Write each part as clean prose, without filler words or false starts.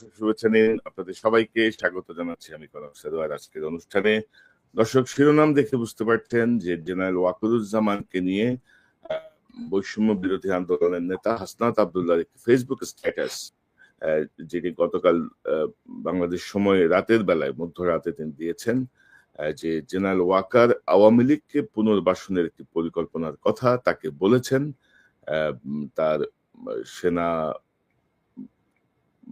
দর্শক শুভেচ্ছা নিন, আপনাদের সবাইকে স্বাগত জানাচ্ছি আমি কনক সারোয়ার আজকের অনুষ্ঠানে। দর্শক, শিরোনাম দেখে বুঝতে পারছেন যে জেনারেল ওয়াকারুজ্জামানকে নিয়ে বৈষম্য বিরোধী আন্দোলনের নেতা হাসনাত আব্দুল্লাহর একটি ফেসবুক স্ট্যাটাস, যেটি গতকাল বাংলাদেশ সময় রাতের বেলায় মধ্যরাতে তিনি দিয়েছেন, যে জেনারেল ওয়াকার আওয়ামী লীগকে পুনর্বাসনের একটি পরিকল্পনার কথা তাকে বলেছেন। তার সেনা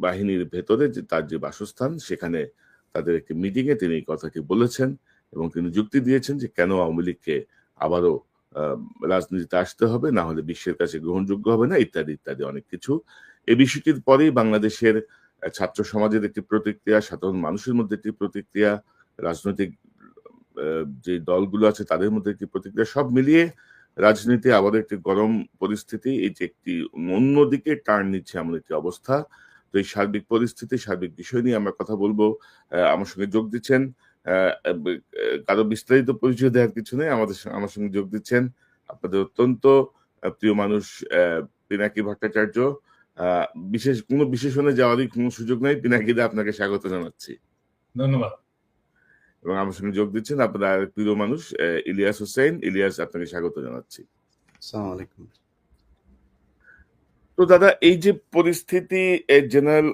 বাহিনীর ভেতরে যে তার যে বাসস্থান, সেখানে তাদের একটি মিটিং এ তিনি এই কথাটি বলেছেন এবং তিনি যুক্তি দিয়েছেন যে কেন আওয়ামী লীগকে আবারও রাজনীতিতে আসতে হবে, না হলে বিশ্বের কাছে গ্রহণযোগ্য হবে না, ইত্যাদি ইত্যাদি অনেক কিছু। এই বিষয়টির পরেই বাংলাদেশের ছাত্র সমাজের একটি প্রতিক্রিয়া, সাধারণ মানুষের মধ্যে একটি প্রতিক্রিয়া, রাজনৈতিক যে দলগুলো আছে তাদের মধ্যে একটি প্রতিক্রিয়া, সব মিলিয়ে রাজনীতি আবার একটি গরম পরিস্থিতি, এই যে একটি অন্যদিকে টার্ন নিচ্ছে এমন একটি অবস্থা। তো এই সার্বিক পরিস্থিতি, সার্বিক বিষয় নিয়ে আমরা কথা বলবো। আমার সঙ্গে যোগ দিচ্ছেন, কারো বিস্তারিত পরিচয় দেওয়ার কিছু নেই, আমার সঙ্গে যোগ দিচ্ছেন আপনাদের অত্যন্ত প্রিয় মানুষ পিনাকি ভট্টাচার্য। কোনো বিশেষণে যাওয়ারই কোনো সুযোগ নাই, পিনাকিদা আপনাকে স্বাগত জানাচ্ছি। ধন্যবাদ। এবং আমার সঙ্গে যোগ দিচ্ছেন আপনার প্রিয় মানুষ ইলিয়াস হোসেন। ইলিয়াস, আপনাকে স্বাগত জানাচ্ছি। আসসালামু আলাইকুম। তো দাদা, এই যে পরিস্থিতি, জেনারেল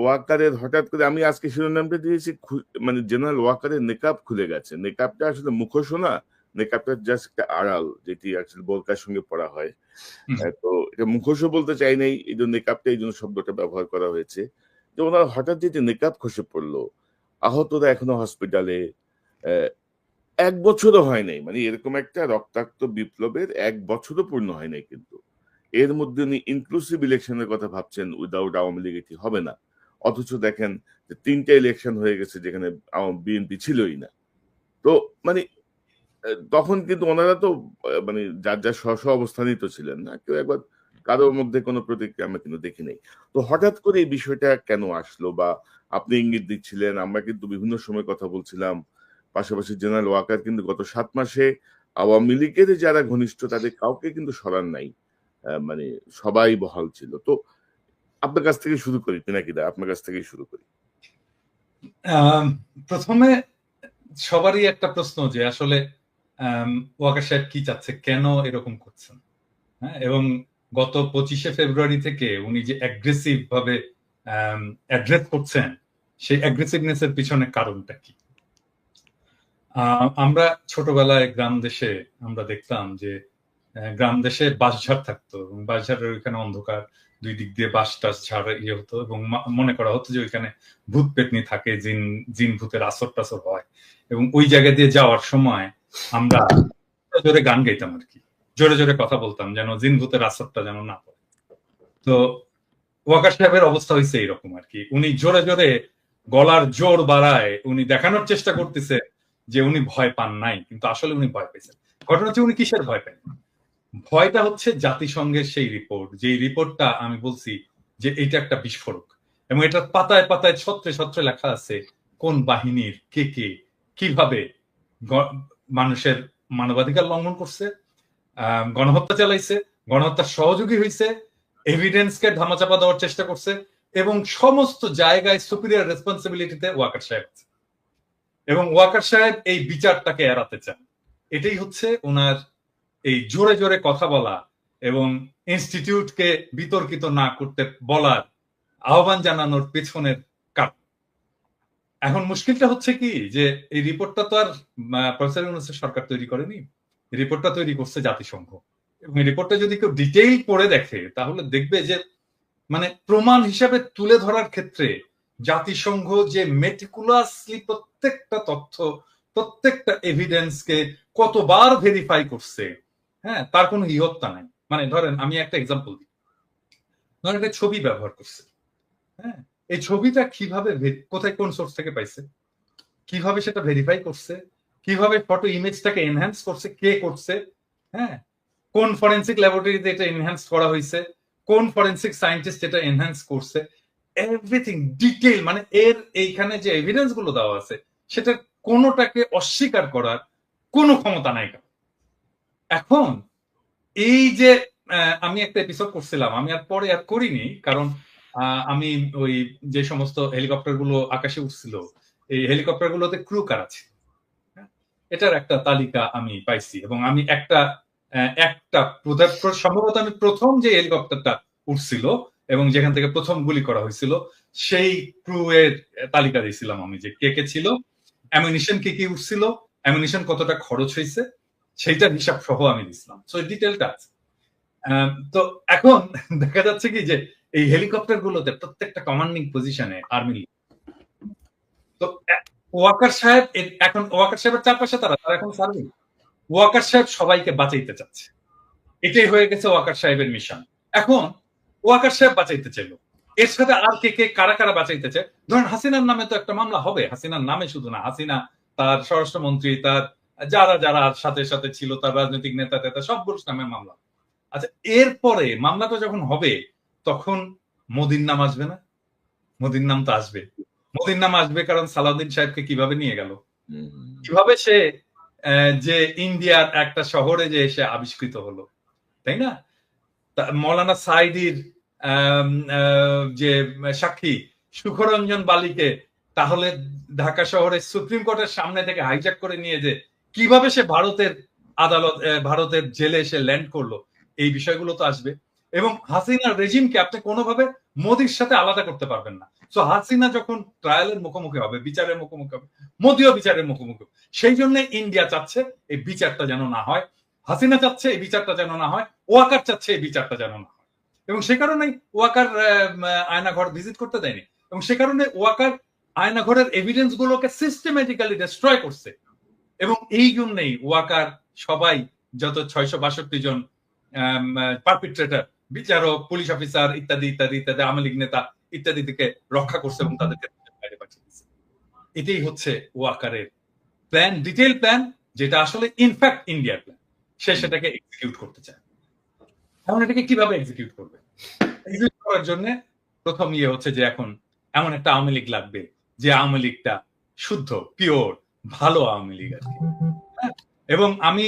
ওয়াকারের হঠাৎ করে, আমি আজকে শিরোনামটা দিয়েছি মানে জেনারেল ওয়াকারের নেকাব খুলে গেছে। নেকাবটা আসলে মুখোশ না, নেকাবটা জাস্ট একটা আড়াল, যেটি আসলে বোরকার সঙ্গে পড়া হয়। তো এটা মুখোশও বলতে চাই নাই, এই জন্য নেকাবটা, এই জন্য শব্দটা ব্যবহার করা হয়েছে। যে ওনার হঠাৎ যে নেকাব খসে পড়লো, আহতরা এখনো হসপিটালে, 1 বছরও হয় নাই, মানে এরকম একটা রক্তাক্ত বিপ্লবের 1 বছরও পূর্ণ হয় নাই, কিন্তু এর মধ্যে উনি ইনক্লুসিভ ইলেকশনের কথা ভাবছেন, উইদাউট আওয়ামী লীগ এটি হবে না। অথচ দেখেন যে 3টা ইলেকশন হয়ে গেছে যেখানে বিএনপি ছিলই না। তো মানে তখন কিন্তু ওনারা তো মানে যার যার স্ব অবস্থানই তো ছিলেন না, কেউ একবার কারোর মধ্যে কোনো প্রতিক্রিয়া আমরা কিন্তু দেখি নাই। তো হঠাৎ করে এই বিষয়টা কেন আসলো, বা আপনি ইঙ্গিত দিচ্ছিলেন, আমরা কিন্তু বিভিন্ন সময় কথা বলছিলাম। পাশাপাশি জেনারেল ওয়াকার কিন্তু গত 7 মাসে আওয়ামী লীগের যারা ঘনিষ্ঠ তাদের কাউকে কিন্তু সরান নাই, মানে সবাই বহাল ছিল। তো আপনার কাছ থেকে শুরু করি পিনাকিদা, আপনার কাছ থেকেই শুরু করি। প্রথমে সবারই একটা প্রশ্ন যে আসলে ওয়াকার সাহেব কি চাচ্ছে, কেন এরকম করছেন। হ্যাঁ, এবং গত 25শে ফেব্রুয়ারি থেকে উনি যে অ্যাগ্রেসিভ ভাবে অ্যাড্রেস করছেন, সেই অ্যাগ্রেসিভনেস এর পিছনে কারণটা কি? আমরা ছোটবেলায় গ্রাম দেশে আমরা দেখতাম যে গ্রাম দেশে বাঁশঝাড় থাকতো এবং বাঁশঝাড়ের ওইখানে অন্ধকার, দুই দিক দিয়ে বাঁশ টাস ঝাড় ইয়ে হতো এবং মনে করা হতো যে ওইখানে ভূত পেতনি থাকে, জিন ভূতের আসর টাসর হয়। এবং ওই জায়গা দিয়ে যাওয়ার সময় আমরা জোরে গান গাইতাম আর কি, জোরে জোরে কথা বলতাম যেন জিন ভূতের আসরটা যেন না পড়ে। তো ওয়াকার সাহেবের অবস্থা হয়েছে এইরকম আর কি, উনি জোরে জোরে গলার জোর বাড়ায় উনি দেখানোর চেষ্টা করতেছে যে উনি ভয় পান নাই, কিন্তু আসলে উনি ভয় পেয়েছেন। ঘটনা হচ্ছে উনি কিসের ভয় পেন? ভয়টা হচ্ছে জাতিসংঘের সেই রিপোর্ট, যে রিপোর্টটা আমি বলছি যে এটা একটা বিস্ফোরক, এবং এটা পাতায় পাতায় ছত্রে ছত্রে লেখা আছে কোন বাহিনীর কে কে কিভাবে মানুষের মানবাধিকার লঙ্ঘন করছে, গণহত্যা চালাইছে, গণহত্যার সহযোগী হয়েছে, এভিডেন্সকে ধামাচাপা দেওয়ার চেষ্টা করছে, এবং সমস্ত জায়গায় সুপিরিয়র রেসপন্সিবিলিটিতে ওয়াকার সাহেব আছে। এবং ওয়াকার সাহেব এই বিচারটাকে এড়াতে চান। এটাই হচ্ছে ওনার এই জোরে জোরে কথা বলা এবং ইনস্টিটিউটকে বিতর্কিত না করতে বলার আহ্বান জানানোর পেছনের কারণ। এখন মুশকিলটা হচ্ছে কি, যে এই রিপোর্টটা তো আর প্রফেসর ইউনূসের সরকার তৈরি করেনি, রিপোর্টটা তৈরি করছে জাতিসংঘ। এবং এই রিপোর্টটা যদি কেউ ডিটেইল পড়ে দেখে তাহলে দেখবে যে মানে প্রমাণ হিসাবে তুলে ধরার ক্ষেত্রে জাতিসংঘ যে মেটিকুলাসলি প্রত্যেকটা তথ্য, প্রত্যেকটা এভিডেন্সকে কতবার ভেরিফাই করছে, হ্যাঁ, তার কোনো ইহত্যা নাই। মানে ধরেন আমি একটা এক্সাম্পল দিই, ধরেন একটা ছবি ব্যবহার করছে, হ্যাঁ, এই ছবিটা কিভাবে কোথায় কোন সোর্স থেকে পাইছে, কিভাবে সেটা ভেরিফাই করছে, কিভাবে ফটো ইমেজটাকে এনহ্যান্স করছে, কে করছে, হ্যাঁ, কোন ফরেনসিক ল্যাবরেটরিতে এটা এনহ্যান্স করা হয়েছে, কোন ফরেনসিক সায়েন্টিস্ট এটা এনহ্যান্স করছে, এভরিথিং ডিটেইল। মানে এর এইখানে যে এভিডেন্স গুলো দেওয়া আছে সেটা কোনোটাকে অস্বীকার করার কোনো ক্ষমতা নাই। এখন এই যে আমি একটা এপিসোড করছিলাম, আমি আর পরে আর করিনি, কারণ আমি ওই যে সমস্ত হেলিকপ্টার গুলো আকাশে উঠছিল, এই হেলিকপ্টার গুলোতে ক্রু কারা ছিল, এটার একটা তালিকা আমি পাইছি। এবং আমি একটা সম্ভবত আমি প্রথম যে হেলিকপ্টারটা উঠছিল এবং যেখান থেকে প্রথম গুলি করা হয়েছিল সেই ক্রু এর তালিকা দিয়েছিলাম আমি, যে কে কে ছিল, অ্যামিনিশন কি কি উঠছিল, অ্যামিনিশন কতটা খরচ হয়েছে, সেইটার হিসাব সহ আমি দিছিলাম। সো ডিটেলটা আছে। তো এখন দেখা যাচ্ছে কি যে এই হেলিকপ্টার গুলোতে প্রত্যেকটা কমান্ডিং পজিশনে আর্মি, তো ওয়াকার সাহেব এখন ওয়াকার সাহেবের চারপাশে তারা এখন সার্ভিং, ওয়াকার সাহেব সবাইকে বাঁচাইতে চাচ্ছে, এটাই হয়ে গেছে ওয়াকার সাহেবের মিশন। এখন ওয়াকার সাহেব বাঁচাইতে চাইলো, এর সাথে আর কে কে কারা কারা বাঁচাইতে চায়, ধরেন হাসিনার নামে তো একটা মামলা হবে, হাসিনার নামে শুধু না, হাসিনা, তার স্বরাষ্ট্রমন্ত্রী, তার যারা যারা সাথে সাথে ছিল, তার রাজনৈতিক নেতা টেতা সবগুলোর নামে মামলা। আচ্ছা, এরপরে মামলাটা যখন হবে তখন মোদির নাম আসবে না? মোদির নাম তো আসবে, মোদির নাম আসবে, কারণ সালাউদ্দিন সাহেবকে কিভাবে নিয়ে গেল, কিভাবে সে যে ইন্ডিয়ার একটা শহরে যে এসে আবিষ্কৃত হলো, তাই না? মৌলানা সাইদির যে সাক্ষী সুখরঞ্জন বালিকে তাহলে ঢাকা শহরের সুপ্রিম কোর্টের সামনে থেকে হাইজ্যাক করে নিয়ে যে কিভাবে সে ভারতের আদালত, ভারতের জেলে এসে ল্যান্ড করলো, এই বিষয়গুলো তো আসবে। এবং হাসিনার রেজিমকে আপনি কোনোভাবে মোদির সাথে আলাদা করতে পারবেন না। তো হাসিনা যখন ট্রায়ালের মুখোমুখি হবে, বিচারের মুখোমুখি হবে, মোদিও বিচারের মুখোমুখি, সেই জন্য ইন্ডিয়া চাচ্ছে এই বিচারটা যেন না হয়, হাসিনা চাচ্ছে এই বিচারটা যেন না হয়, ওয়াকার চাচ্ছে এই বিচারটা যেন না হয়। এবং সে কারণেই ওয়াকার আয়নাঘর ভিজিট করতে দেয়নি, এবং সে কারণে ওয়াকার আয়নাঘরের এভিডেন্স গুলোকে সিস্টেমেটিক্যালি ডিস্ট্রয় করছে। এবং এই জন্যই ওয়াকার সবাই, যত 662 জন পারপিট্রেটর, বিচারক, পুলিশ অফিসার ইত্যাদি ইত্যাদি ইত্যাদি, আওয়ামী লীগ নেতা ইত্যাদি থেকে রক্ষা করছে এবং তাদেরকে বাইরে পাঠিয়ে দিচ্ছে। এটাই হচ্ছে ওয়াকারের প্ল্যান, ডিটেইল প্ল্যান, যেটা আসলে ইনফ্যাক্ট ইন্ডিয়ার প্ল্যান। সে সেটাকে এক্সিকিউট করতে চায়। এখন এটাকে কিভাবে এক্সিকিউট করবে? এক্সিকিউট করার জন্য প্রথম হচ্ছে যে এখন এমন একটা আওয়ামী লীগ লাগবে যে আওয়ামী লীগটা শুদ্ধ, পিওর, ভালো আওয়ামী লীগ আর কি। এবং আমি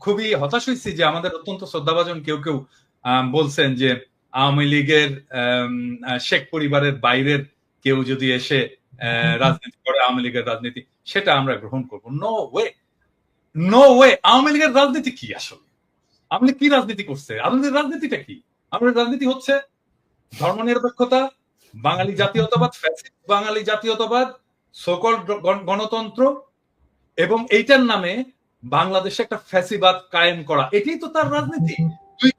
খুবই হতাশ হয়েছি যে আমাদের অত্যন্ত শ্রদ্ধাভাজন কেউ কেউ বলছেন যে আওয়ামী লীগের শেখ পরিবারের বাইরের কেউ যদি এসে রাজনীতি করে, আওয়ামী লীগের রাজনীতি, সেটা আমরা গ্রহণ করবো। No way, no way. Awami লীগের রাজনীতি কি আসলে? আওয়ামী লীগ কি রাজনীতি করছে? আওয়ামী লীগের রাজনীতিটা কি? আমাদের রাজনীতি হচ্ছে ধর্মনিরপেক্ষতা, বাঙালি জাতীয়তাবাদ, বাঙালি জাতীয়তাবাদ, সকল গণতন্ত্র, এবং এইটার নামে বাংলাদেশে একটা ফ্যাসিবাদ কায়েম করা, এটাই তো তার রাজনীতি।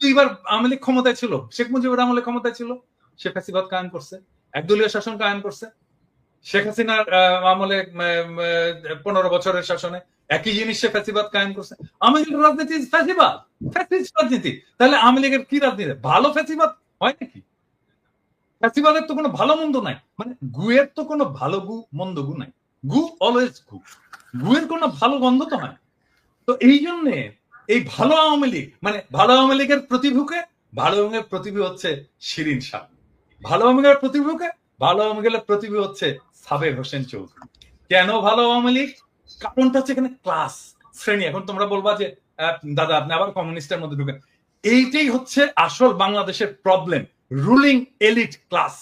দুইবার আওয়ামী লীগ ক্ষমতায় ছিল, শেখ মুজিবুর আমলে ক্ষমতায় ছিল, সে ফ্যাসিবাদ কায়েম করছে, একদলীয় শাসন কায়েম করছে। শেখ হাসিনার আমলে 15 বছরের শাসনে একই জিনিস সে ফ্যাসিবাদ কায়েম করছে। আওয়ামী লীগের রাজনীতি ফ্যাসিবাদ, ফ্যাসিস্ট রাজনীতি। তাহলে আওয়ামী লীগের কি রাজনীতি? ভালো ফ্যাসিবাদ হয় নাকি? ফ্যাসিবাদের তো কোনো ভালো মন্দ নাই, মানে গুয়ের তো কোনো ভালো গু মন্দ গু নাই, গু অলওয়েজ গু, গুয়ের কোনো ভালো গন্ধ তো হয়। তো এই জন্যে এই ভালো আওয়ামী লীগ, মানে ভালো আওয়ামী লীগের প্রতিভূকে, ভালো আওয়ামী লীগের প্রতিভূ হচ্ছে শিরিন শাহ, ভালো আওয়ামী লীগের প্রতিভূকে, ভালো আওয়ামী লীগের প্রতিভূ হচ্ছে সাবের হোসেন চৌধুরী। কেন ভালো আওয়ামী লীগ? কারণটা হচ্ছে এখানে ক্লাস, শ্রেণী। এখন তোমরা বলবা যে দাদা আপনি আবার কমিউনিস্টের মধ্যে ঢুকেন। এইটাই হচ্ছে আসল বাংলাদেশের প্রবলেম, রুলিং এলিট ক্লাস।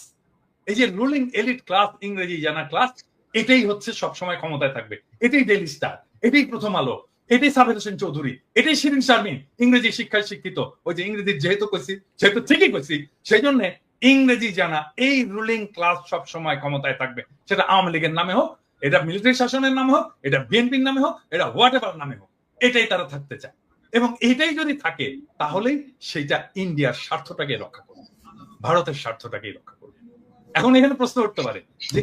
এই যে রুলিং এলিট ক্লাস, ইংরেজি জানা ক্লাস, এটাই হচ্ছে সবসময় ক্ষমতায় থাকবে। এটাই ডেইলি স্টার, এটাই প্রথম আলো, এটাই সাবের হোসেন চৌধুরী, এটাই শিরিন শারমিন, ইংরেজি শিক্ষায় শিক্ষিত। ওই যে ইংরেজি যেহেতু ঠিকই কইছি, সেই জন্য ইংরেজি জানা এই রুলিং ক্লাস সব সময় ক্ষমতায় থাকবে। সেটা আওয়ামী লীগের নামে হোক, এটা মিলিটারি শাসনের নামে হোক, এটা বিএনপির নামে হোক, এটা হোয়াট এভার নামে হোক, এটাই তারা থাকতে চায়। এবং এটাই যদি থাকে তাহলেই সেটা ইন্ডিয়ার স্বার্থটাকে রক্ষা করবে, ভারতের স্বার্থটাকে রক্ষা করবে। এখন এখানে প্রশ্ন উঠতে পারে যে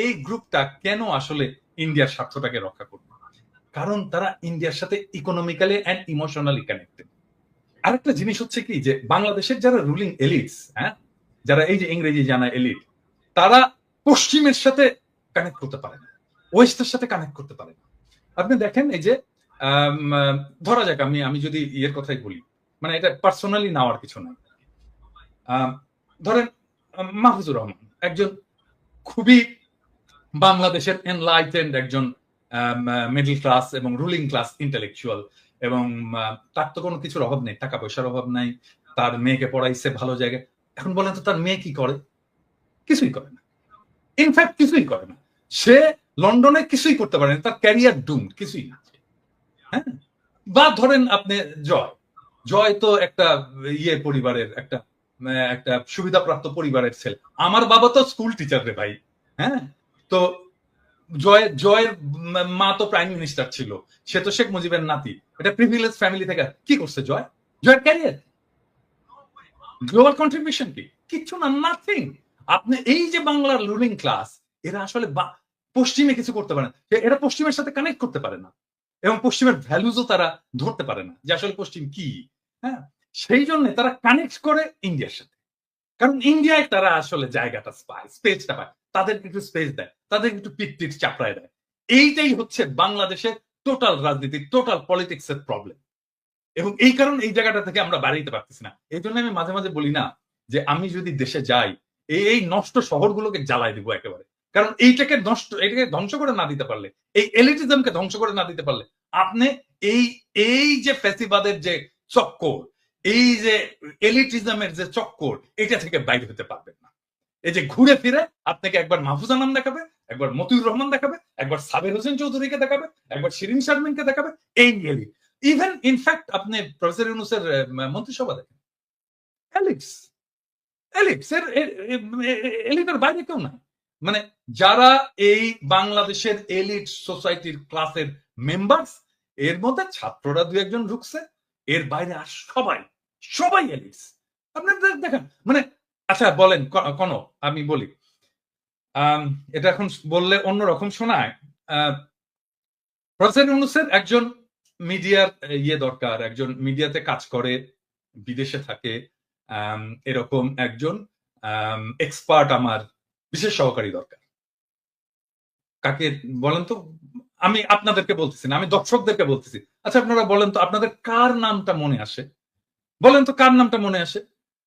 এই গ্রুপটা কেন আসলে ইন্ডিয়ার স্বার্থটাকে রক্ষা করবে? কারণ তারা ইন্ডিয়ার সাথে ইকোনমিক্যালি এন্ড ইমোশনালি কানেক্টেড। আরেকটা জিনিস হচ্ছে কি, যে বাংলাদেশের যারা রুলিং এলিটস, হ্যাঁ, যারা এই যে ইংরেজি জানা এলিট, তারা পশ্চিমের সাথে কানেক্ট করতে পারে না, ওয়েস্টের সাথে কানেক্ট করতে পারে না। আপনি দেখেন এই যে ধরা যাক আমি যদি ইয়ের কথাই বলি, মানে এটা পার্সোনালি নেওয়ার কিছু নাই, ধরেন মাহফুজুর রহমান একজন খুবই বাংলাদেশের এনলাইটেন্ড একজন মিডল ক্লাস এবং রুলিং ক্লাস ইন্টেলেকচুয়াল, এবং তার তো কোনো কিছুর অভাব নেই, টাকা পয়সার অভাব নাই, তার মেয়েকে পড়াইছে ভালো জায়গায়, এখন বলেন তো তার মেয়ে কি করে? কিছুই করে না, ইনফ্যাক্ট কিছুই করে না। সে লন্ডনে কিছুই করতে পারে না, তার ক্যারিয়ার ডুম, কিছুই না। হ্যাঁ, বা ধরেন আপনি জয়, জয় তো একটা ইয়ে পরিবারের একটা একটা সুবিধাপ্রাপ্ত পরিবারের ছেলে। আমার বাবা তো স্কুল টিচার রে ভাই। হ্যাঁ, তো জয়ের মা তো প্রাইম মিনিস্টার ছিল, সে তো শেখ মুজিবের নাতি। এটা প্রিভিলেজ ফ্যামিলি থেকে কি করছে জয়? জয়ের ক্যারিয়ার, গ্লোবাল কন্ট্রিবিউশন কি? কিচ্ছু না, নাথিং। আপনি এই যে বাংলার রুলিং ক্লাস, এরা আসলে পশ্চিমে কিছু করতে পারে না, এরা পশ্চিমের সাথে কানেক্ট করতে পারে না, এবং পশ্চিমের ভ্যালুজও তারা ধরতে পারে না যে আসলে পশ্চিম কি। হ্যাঁ, সেই জন্য তারা কানেক্ট করে ইন্ডিয়ার সাথে, কারণ ইন্ডিয়ায় তারা আসলে জায়গাটা পায়, স্পেসটা পায়, তাদেরকে একটু স্পেস দেয়, তাদেরকে একটু পিট চাপড়ায় দেয়। এইটাই হচ্ছে বাংলাদেশের টোটাল রাজনীতি, টোটাল পলিটিক্স এর প্রবলেম। এবং এই কারণে এই জায়গাটা থেকে আমরা বাড়াইতে পারতেছি না। এই জন্য আমি মাঝে মাঝে বলি না যে আমি যদি দেশে যাই, এই নষ্ট শহরগুলোকে জ্বালাই দিব একেবারে। কারণ এইটাকে ধ্বংস করে না দিতে পারলে, এই এলিটিজমকে ধ্বংস করে না দিতে পারলে, আপনি এই এই যে ফ্যাসিবাদের যে চক্কর, এই যে এলিটিজমের যে চক্কর, এটা থেকে বাইরে হতে পারবেন না। এই যে ঘুরে ফিরে আপনাকে একবার মাহফুজা নাম দেখাবে, একবার মতিউর রহমান দেখাবে, একবার সাবের হোসেন চৌধুরীকে দেখাবে, একবার শিরিন শারমিনকে দেখাবে, এই এলিট। ইভেন ইনফ্যাক্ট আপনি প্রফেসর ইউনূসের মন্ত্রিসভা দেখেন, এলিটস, এলিটের বাইরে কেউ নাই। মানে যারা এই বাংলাদেশের এলিট সোসাইটির ক্লাসের মেম্বার্স, এর মধ্যে ছাত্ররা দু একজন ঢুকছে, এর বাইরে আর সবাই সবাই এলিটস। আপনার দেখেন, মানে আচ্ছা বলেন কোন, আমি বলি এটা এখন বললে অন্যরকম শোনায়। প্রফেসর ইউনূসের একজন মিডিয়ার ইয়ে দরকার, একজন মিডিয়াতে কাজ করে, বিদেশে থাকে, এরকম একজন এক্সপার্ট আমার বিশেষ সহকারী দরকার। কাকে বলেন তো? আমি আপনাদেরকে বলতেছি না, আমি দর্শকদেরকে বলতেছি। আচ্ছা আপনারা বলেন তো, আপনাদের কার নামটা মনে আসে? বলেন তো কার নামটা মনে আসে?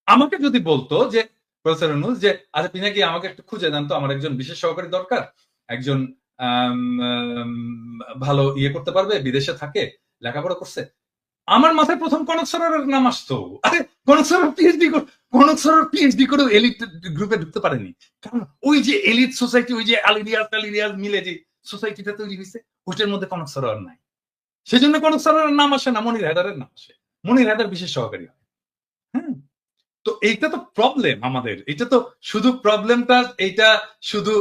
আমাকে যদি বলতো যে প্রফেসর ইউনূস যে আচ্ছা পিনাকি আমাকে একটু খুঁজে দেন তো, আমার একজন বিশেষ সহকারী দরকার, একজন ভালো ইয়ে করতে পারবে, বিদেশে থাকে, লেখাপড়া করছে, আমার মাথায় প্রথম কনক সরোয়ারের নাম আসতো। আরে কনক সরোয়ার পিএইচডি করে এলিট গ্রুপে ঢুকতে পারেনি, কারণ ওই যে এলিট সোসাইটি, ওই যে আলিরিয়াজ মিলে যে সোসাইটিটা তৈরি হয়েছে, ওইটার মধ্যে কনক সরোয়ার নাই। সেজন্য কনক সরোয়ারের নাম আসে না, মনির হায়দারের নাম আসে। মনির হায়দার বিশেষ সহকারী হয়। হ্যাঁ, তো এইটা তো প্রবলেম আমাদের। এটা তো শুধু প্রবলেমটা, এইটা শুধু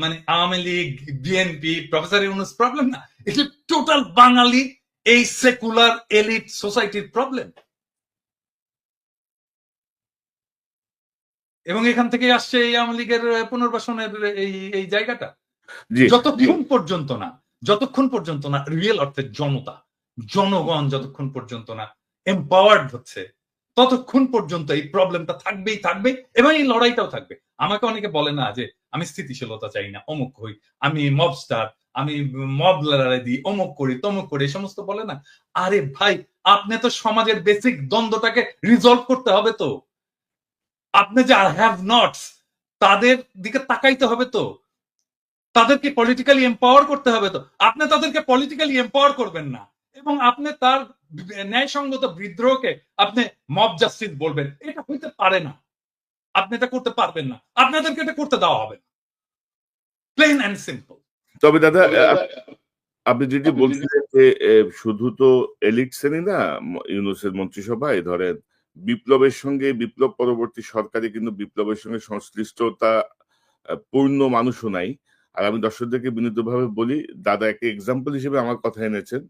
মানে Awami League, BNP, professor Yunus problem না, এটা টোটাল বাঙালি এই সেকুলার এলিট সোসাইটির প্রবলেম। এবং এখান থেকে আসছে এই আওয়ামী লীগের পুনর্বাসনের এই জায়গাটা। যতক্ষণ পর্যন্ত না রিয়েল অর্থে জনতা, জনগণ যতক্ষণ পর্যন্ত না এম্পাওয়ার্ড হচ্ছে, ততক্ষণ পর্যন্ত এই প্রবলেমটা থাকবেই থাকবে, এবং এই লড়াইটাও থাকবে। আমাকে অনেকে বলে না যে আমি স্থিতিশীলতা চাই না, অমুক হই, আমি মবস্টার, আমি মব লড়াই দিই, অমুক করি তমুক করি, এই সমস্ত বলে না। আরে ভাই, আপনি তো সমাজের বেসিক দ্বন্দ্বটাকে রিজলভ করতে হবে। তো আপনি যে হ্যাভ নটস, তাদের দিকে তাকাইতে হবে, তো তাদেরকে পলিটিক্যালি এম্পাওয়ার করতে হবে। তো আপনি তাদেরকে পলিটিক্যালি এম্পাওয়ার করবেন না, এবং আপনি তার ন্যায়সঙ্গত বিদ্রোহকে আপনি মব জাস্টিস বলবেন, এটা হইতে পারে না। আপনি এটা করতে পারবেন না, আপনাদেরকে এটা করতে দেওয়া হবে না, প্লেন এন্ড সিম্পল। তবে দাদা আপনি যেটি বলছিলেন যে শুধু তো এলিট শ্রেণী না, ইউনূসের মন্ত্রিসভায় ধরেন বিপ্লবের সঙ্গে, বিপ্লব পরবর্তী সরকারে কিন্তু বিপ্লবের সঙ্গে সংশ্লিষ্টতা পূর্ণ মানুষও নাই। আর আমি দর্শকদেরকে বিনীতভাবে বলি, দাদা একটা এক্সাম্পল হিসেবে আমার কথা এনেছেন।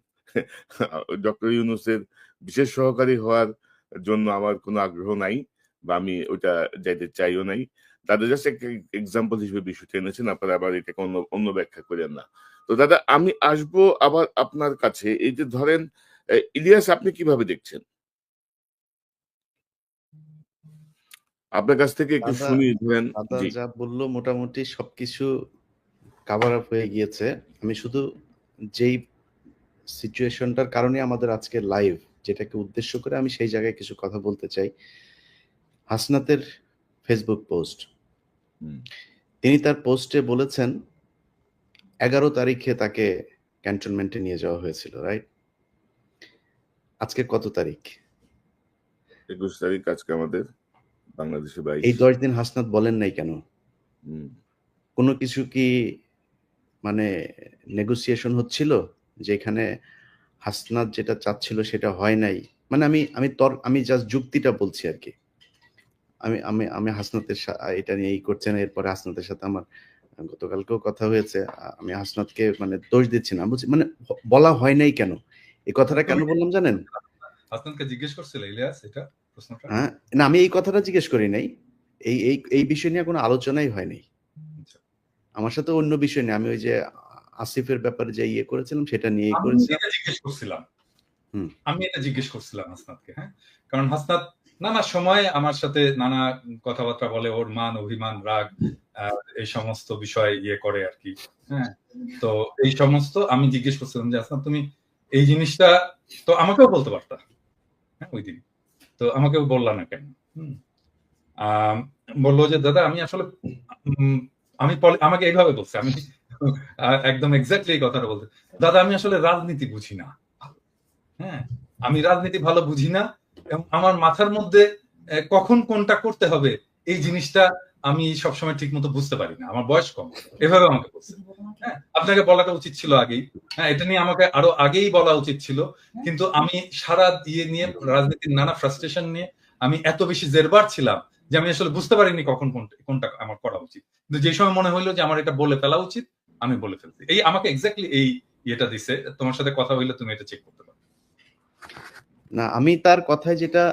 ডক্টর ইউনূসের বিশেষ সহকারী হওয়ার জন্য আমার কোনো আগ্রহ নাই, বা আমি ওইটা যাইতে চাইও নাই। দাদা জাস্ট একটা এক্সাম্পল হিসেবে বিষয়টা এনেছেন, আপনারা আবার এটাকে অন্য ব্যাখ্যা করেন না। তো দাদা আমি আসবো আবার আপনার কাছে। এই যে ধরেন ইলিয়াস, আপনি কিভাবে দেখছেন? আপনার কাছ থেকে একটু দাদা শুনি। ধরেন দাদা জি, যা বললো মোটামুটি সবকিছু কাভার আপ হয়ে গিয়েছে। আমি শুধু যেই সিচুয়েশনটার কারণে আমাদের আজকে লাইভ, যেটাকে উদ্দেশ্য করে আমি সেই জায়গায় কিছু কথা বলতে চাই। হাসনাতের ফেসবুক পোস্ট, তিনি তার পোস্টে বলেছেন 11 তারিখে তাকে ক্যান্টনমেন্টে নিয়ে যাওয়া হয়েছিল, রাইট? আজকে কত তারিখ? 21 তারিখ আজকে আমাদের। বাংলাদেশে এই 22। 10 দিন হাসনাত বলেন নাই কেন? হুম। কোনো কিছু কি মানে নেগোসিয়েশন হচ্ছিল? যেখানে হাসনাত যেটা চাচ্ছিল সেটা হয় নাই? মানে আমি জাস্ট যুক্তিটা বলছি আরকি। আমি আমি আমি হাসনাতের এটা নিয়ে করছেন, এরপরে হাসনাতের সাথে আমার গতকালকেও কথা হয়েছে। আমি হাসনাতকে মানে দোষ দিচ্ছি না। বলছি মানে বলা হয় নাই কেন? এই কথাটা কেন তুমি বললাম জানেন? হাসানকে জিজ্ঞেস করছিলে ইলিয়াস এটা প্রশ্নটা? হ্যাঁ? না, আমি এই কথাটা জিজ্ঞেস করি নাই। এই বিষয় নিয়ে কোনো আলোচনাই হয় নাই। আচ্ছা। আমার সাথে অন্য বিষয় নিয়ে আমি ওই যে আসিফের ব্যাপারে যে করেছিলাম সেটা নিয়েই আমি করেছিলাম। এটা জিজ্ঞেস করছিলাম। হুম। আমি এটা জিজ্ঞেস করছিলাম হাসনাতকে, হ্যাঁ? কারণ হাসনাত নানা সময় আমার সাথে নানা কথাবার্তা বলে, ওর মান, অভিমান, রাগ এই সমস্ত বিষয় করে আরকি। হ্যাঁ? তো এই সমস্ত আমি জিজ্ঞেস করছিলাম যে, হাসনাত তুমি এই জিনিসটা তো আমাকেও বলতে পারতা। হ্যাঁ, ওইদিন। তো আমাকেও বললা না কেন? হুম। বলল যে, দাদা আমি আসলে উম আমাকে এইভাবে বলছে। আমি একদম এক্সাক্টলি এই কথাটা বলছে। দাদা আমি আসলে রাজনীতি বুঝি না। হ্যাঁ? আমি রাজনীতি ভালো বুঝি না এবং আমার মাথার মধ্যে কখন কোনটা করতে হবে এই জিনিসটা আমি সবসময় ঠিকমতো বুঝতে পারি না। আমার বয়স কম। এভাবে আমাকে বলছে। হ্যাঁ? আপনাকে বলাটা উচিত ছিল আগেই। হ্যাঁ, এটা নিয়ে আমাকে আরো আগেই বলা উচিত ছিল। কিন্তু আমি সারা নিয়ে রাজনীতির নানা ফ্রাস্ট্রেশন নিয়ে আমি এত বেশি জেরবার ছিলাম যে আমি আসলে বুঝতে পারিনি কখন কোনটা আমার করা উচিত। কিন্তু যে সময় মনে হইলো যে আমার এটা বলে ফেলা উচিত, আমি বলে ফেলছি। এই আমাকে এক্সাক্টলি এই ইয়েটা দিছে। তোমার সাথে কথা হইলে তুমি এটা চেক করতে পারো। না, আমি তার কথায় যেটা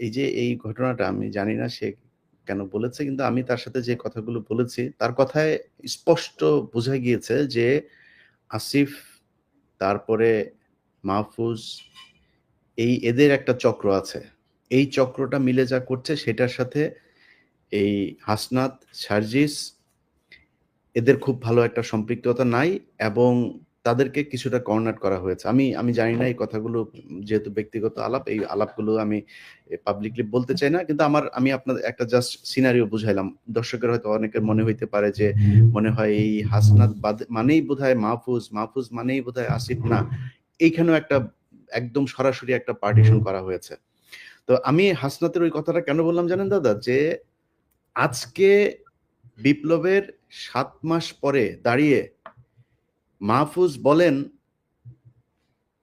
এই যে এই ঘটনাটা আমি জানি না সে কেন বলেছে, কিন্তু আমি তার সাথে যে কথাগুলো বলেছি তার কথায় স্পষ্ট বোঝা গিয়েছে যে আসিফ, তারপরে মাহফুজ, এদের একটা চক্র আছে। এই চক্রটা মিলে যা করছে সেটার সাথে এই হাসনাত, সার্জিস এদের খুব ভালো একটা সম্পৃক্ততা নাই এবং তাদেরকে কিছুটা কর্নার করা হয়েছে। আমি জানি না এই কথাগুলো, যেহেতু ব্যক্তিগত আলাপ, এই আলাপগুলো আমি পাবলিকলি বলতে চাই না। কিন্তু আমি আপনাদের একটা জাস্ট সিনারিও বুঝাইলাম। দর্শকের হয়তো অনেকের মনে হইতে পারে যে মনে হয় এই হাসনাত মানেই বোধহয় মাহফুজ, মাহফুজ মানেই বোধহয় আসিফ। না, এইখানেও একটা একদম সরাসরি একটা পার্টিশন করা হয়েছে। তো আমি হাসনাতের ওই কথাটা কেন বললাম জানেন দাদা? যে আজকে বিপ্লবের ৭ মাস পরে দাঁড়িয়ে মাহফুজ বলেন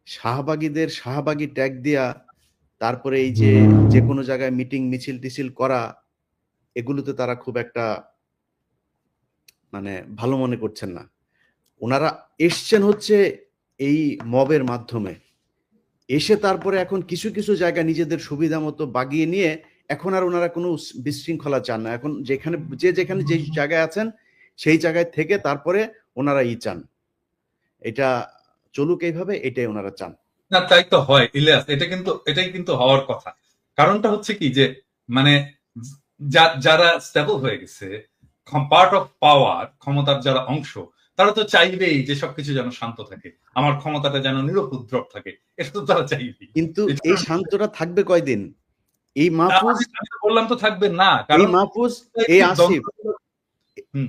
শাহবাগীদের শাহবাগী ট্যাগ দিয়া, তারপরে এই যে কোনো জায়গায় মিটিং মিছিল টিছিল করা, এগুলোতে তারা খুব একটা মানে ভালো মনে করছেন না। ওনারা এসছেন হচ্ছে এই মবের মাধ্যমে। এসে তারপরে এখন কিছু কিছু জায়গা নিজেদের সুবিধা মতো বাগিয়ে নিয়ে এখন আর ওনারা কোনো বিশৃঙ্খলা চান না। এখন যেখানে যে জায়গায় আছেন সেই জায়গায় থেকে তারপরে ওনারা চান এটা চলুক এইভাবে, এটাই ওনারা চান। না, তাই তো হয় ইলিয়াস। এটাই কিন্তু হওয়ার কথা। কারণটা হচ্ছে কি যে মানে যারা স্টেবল হয়ে গেছে, পার্ট অফ পাওয়ার, ক্ষমতার যারা অংশ, তারা তো চাইবেই যে সবকিছু যেন শান্ত থাকে, আমার ক্ষমতাটা যেন নিরুপদ্রব থাকে। এটা তো তারা চাইবেই। কিন্তু এই শান্তটা থাকবে কয়দিন? এই মাহফুজ, আমি তো বললাম তো থাকবে না, এই কারণ মাহফুজ, এই আসিফ, হুম।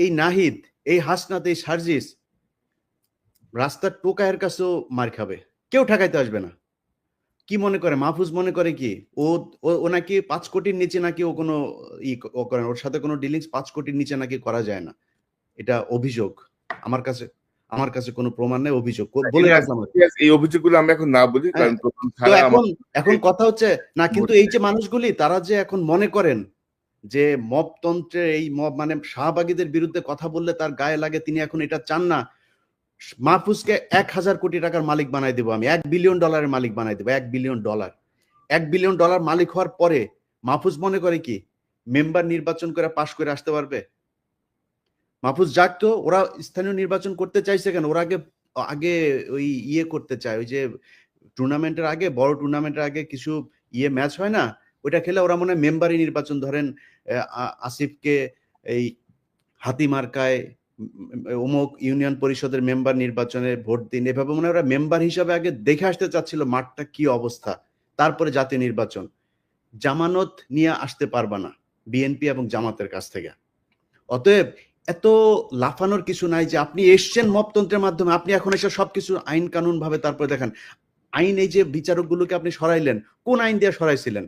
এই নাহিদ, এই হাসনাত, এই সার্জিস রাস্তার টোকায়ের কাছেও মার খাবে, কেউ ঠেকাইতে আসবে না। কি মনে করে মাহফুজ? মনে করে কি ও নাকি 5 কোটির নিচে নাকি ও কোনো করে, ওর সাথে কোনো ডিলিংস 5 কোটির নিচে নাকি করা যায় না। এটা অভিযোগ। আমার কাছে কোনো প্রমাণ নেই, অভিযোগ বলে রাখলাম। এই অভিযোগগুলো আমরা এখন না বলি, কারণ প্রথম তো ধারা এখন কথা হচ্ছে না, কিন্তু এই যে মানুষগুলি তারা যে এখন মনে করেন যে মবতন্ত্রের এই মব মানে শাহবাগীদের বিরুদ্ধে কথা বললে তার গায়ে লাগে, তিনি এখন এটা চান না। মাহফুজকে 1000 কোটি টাকার মালিক বানাই দেবো আমি, $1 বিলিয়ন মালিক বানাই দেবো। $1 বিলিয়ন, $1 বিলিয়ন মালিক হওয়ার পরে মাহফুজ মনে করে কি মেম্বার নির্বাচন করে পাশ করে আসতে পারবে? মাহফুজ যাক তো, ওরা স্থানীয় নির্বাচন করতে চাইছে কেন? ওরা আগে ওই করতে চায়, ওই যে টুর্নামেন্টের আগে, বড় টুর্নামেন্টের আগে কিছু ম্যাচ হয় না, ওইটা খেলে ওরা মনে হয় মেম্বারই নির্বাচন, ধরেন আসিফকে এই হাতি মার্কায় অমুক ইউনিয়ন পরিষদের মেম্বার নির্বাচনে ভোট দিন, এভাবে মনে হয় ওরা মেম্বার হিসাবে আগে দেখে আসতে চাচ্ছিল মাঠটা কি অবস্থা, তারপরে জাতীয় নির্বাচন। জামানত নিয়ে আসতে পারবা না বিএনপি এবং জামাতের কাছ থেকে। অতএব এত লাফানোর কিছু নাই যে আপনি এসছেন মপতন্ত্রের মাধ্যমে, আপনি এখন এসে সবকিছু আইন কানুন ভাবে তারপরে দেখেন। আইন, এই যে বিচারকগুলোকে আপনি সরাইলেন, কোন আইন দিয়ে সরাইছিলেন?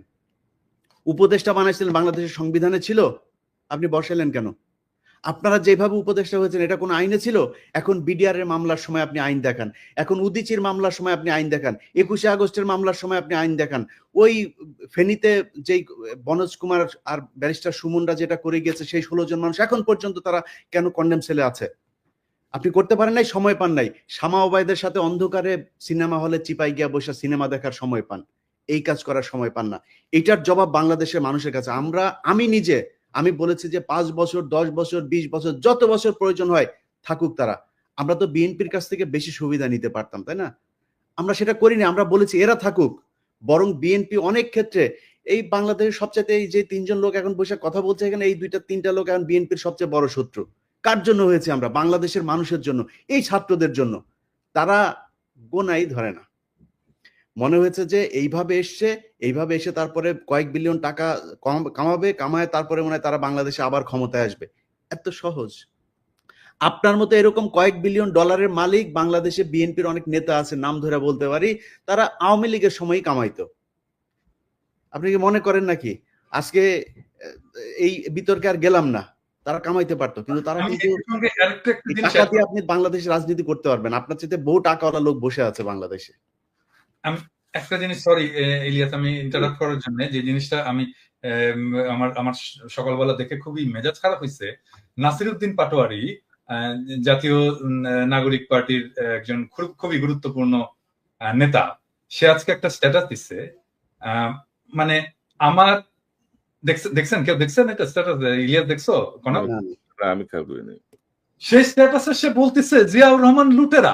উপদেষ্টা বানাইছিলেন, বাংলাদেশের সংবিধানে ছিল, আপনি বসাইলেন কেন? আপনারা যেভাবে উপদেষ্টা হয়েছেন এটা কোন আইনে ছিল? এখন বিডিআর এর মামলার সময় আপনি আইন দেখান, এখন উদিচির মামলার সময় আপনি আইন দেখান, 21শে আগস্টের মামলার সময় আপনি আইন দেখান, ওই ফেনীতে যেই বনোজ কুমার আর ব্যারিস্টার সুমনরা যেটা করে গিয়েছে সেই 16 জন মানুষ এখন পর্যন্ত তারা কেন কন্ডেম সেলে আছে? আপনি করতে পারেন নাই, সময় পান নাই। শামা ওবায়দের সাথে অন্ধকারে সিনেমা হলে চিপাই গিয়া বসে সিনেমা দেখার সময় পান, এই কাজ করার সময় পান না। এটার জবাব বাংলাদেশের মানুষের কাছে। আমি বলেছি যে 5 বছর, 10 বছর, 20 বছর, যত বছর প্রয়োজন হয় থাকুক তারা। আমরা তো বিএনপির কাছ থেকে বেশি সুবিধা নিতে পারতাম, তাই না? আমরা সেটা করিনি, আমরা বলেছি এরা থাকুক। বরং বিএনপি অনেক ক্ষেত্রে এই বাংলাদেশের সবচেয়ে, এই যে 3 জন লোক এখন বসে কথা বলছে এখানে, এই 2-3টা লোক এখন বিএনপির সবচেয়ে বড় শত্রু। কার জন্য হয়েছে? আমরা বাংলাদেশের মানুষের জন্য, এই ছাত্রদের জন্য। তারা গোনাই ধরে না। মনে হয়েছে যে এইভাবে এসে তারপরে কয়েক বিলিয়ন টাকা কামায় তারপরে মনে হয় তারা বাংলাদেশে আবার ক্ষমতায় আসবে। এত সহজ? আপনার মতো এরকম কয়েক বিলিয়ন ডলারের মালিক বাংলাদেশে বিএনপির অনেক নেতা আছে, নাম ধরে বলতে পারি, তারা আওয়ামী লীগের সময়ই কামাইতো। আপনি কি মনে করেন নাকি আজকে এই বিতর্কে আর গেলাম না, তারা কামাইতে পারতো, কিন্তু তারা কিন্তু টাকা দিয়ে আপনি বাংলাদেশে রাজনীতি করতে পারবেন। আপনার চাইতে বহু টাকাওয়ালা লোক বসে আছে বাংলাদেশে। আমি একটা জিনিস, সরি ইলিয়াস, আমি ইন্টারাপ্ট করার জন্য, যে জিনিসটা আমি আমার সকালবেলা দেখে খুবই মেজাজ খারাপ হয়েছে। নাসিরউদ্দিন পাটোয়ারি জাতীয় নাগরিক পার্টির একজন খুবই গুরুত্বপূর্ণ নেতা, সে আজকে একটা স্ট্যাটাস দিচ্ছে, মানে আমার দেখছেন, কেউ দেখছেন এটা স্ট্যাটাস? ইলিয়াস দেখছো? আমি খেয়াল করিনি। সেই স্ট্যাটাসে সে বলতেছে জিয়াউর রহমান লুটেরা।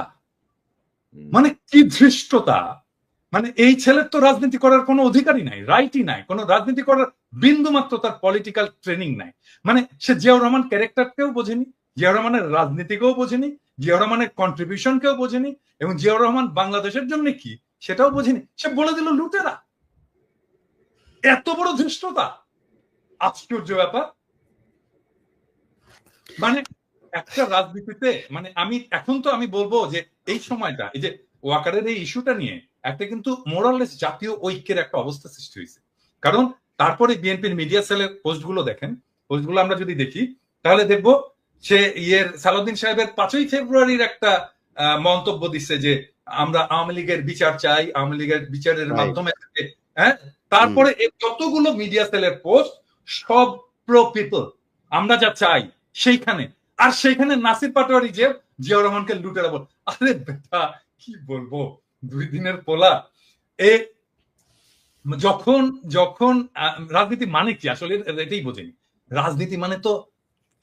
মানে কি ধৃষ্টতা! মানে এই ছেলের তো রাজনীতি করার কোনো অধিকারই নাই, রাইটই নাই, কোনো রাজনীতি করার বিন্দু মাত্র তার পলিটিক্যাল ট্রেনিং নাই। মানে সে জিয়াউর রহমান ক্যারেক্টারকেও বোঝেনি, জিয়াউর রহমানের রাজনীতিকেও বোঝেনি, জিয়াউর রহমানের কন্ট্রিবিউশনকেও বোঝেনি, এবং জিয়াউর রহমান বাংলাদেশের জন্য কি সেটাও বোঝেনি। সে বলে দিল লুটেরা। এত বড় ধৃষ্টতা! আশ্চর্য ব্যাপার। মানে একটা রাজনীতিতে, মানে আমি বলবো যে এই সময়টা, এই যে ওয়াকারের এই ইস্যুটা নিয়ে একটা কিন্তু মোরাললেস জাতীয় ঐক্যের একটা অবস্থা সৃষ্টি হয়েছে। কারণ তারপরে বিএনপির মিডিয়া সেলের পোস্টগুলো দেখেন, পোস্টগুলো আমরা যদি দেখি তাহলে দেখবো সে সালাউদ্দিন সাহেবের 5ই ফেব্রুয়ারির একটা মন্তব্য দিচ্ছে যে আমরা আওয়ামী লীগের বিচার চাই, আওয়ামী লীগের বিচারের মাধ্যমে, হ্যাঁ। তারপরে যতগুলো মিডিয়া সেলের পোস্ট সব প্রো পিপল, আমরা যা চাই সেইখানে, আর সেইখানে নাসির পাটোয়ারি যে জিয়াউর রহমানকে লুটেরা বল। আরে বেটা, কি বলবো, 2 দিনের পোলা। যখন রাজনীতি মানে কি আসলে এটাই বোঝেনি। রাজনীতি মানে তো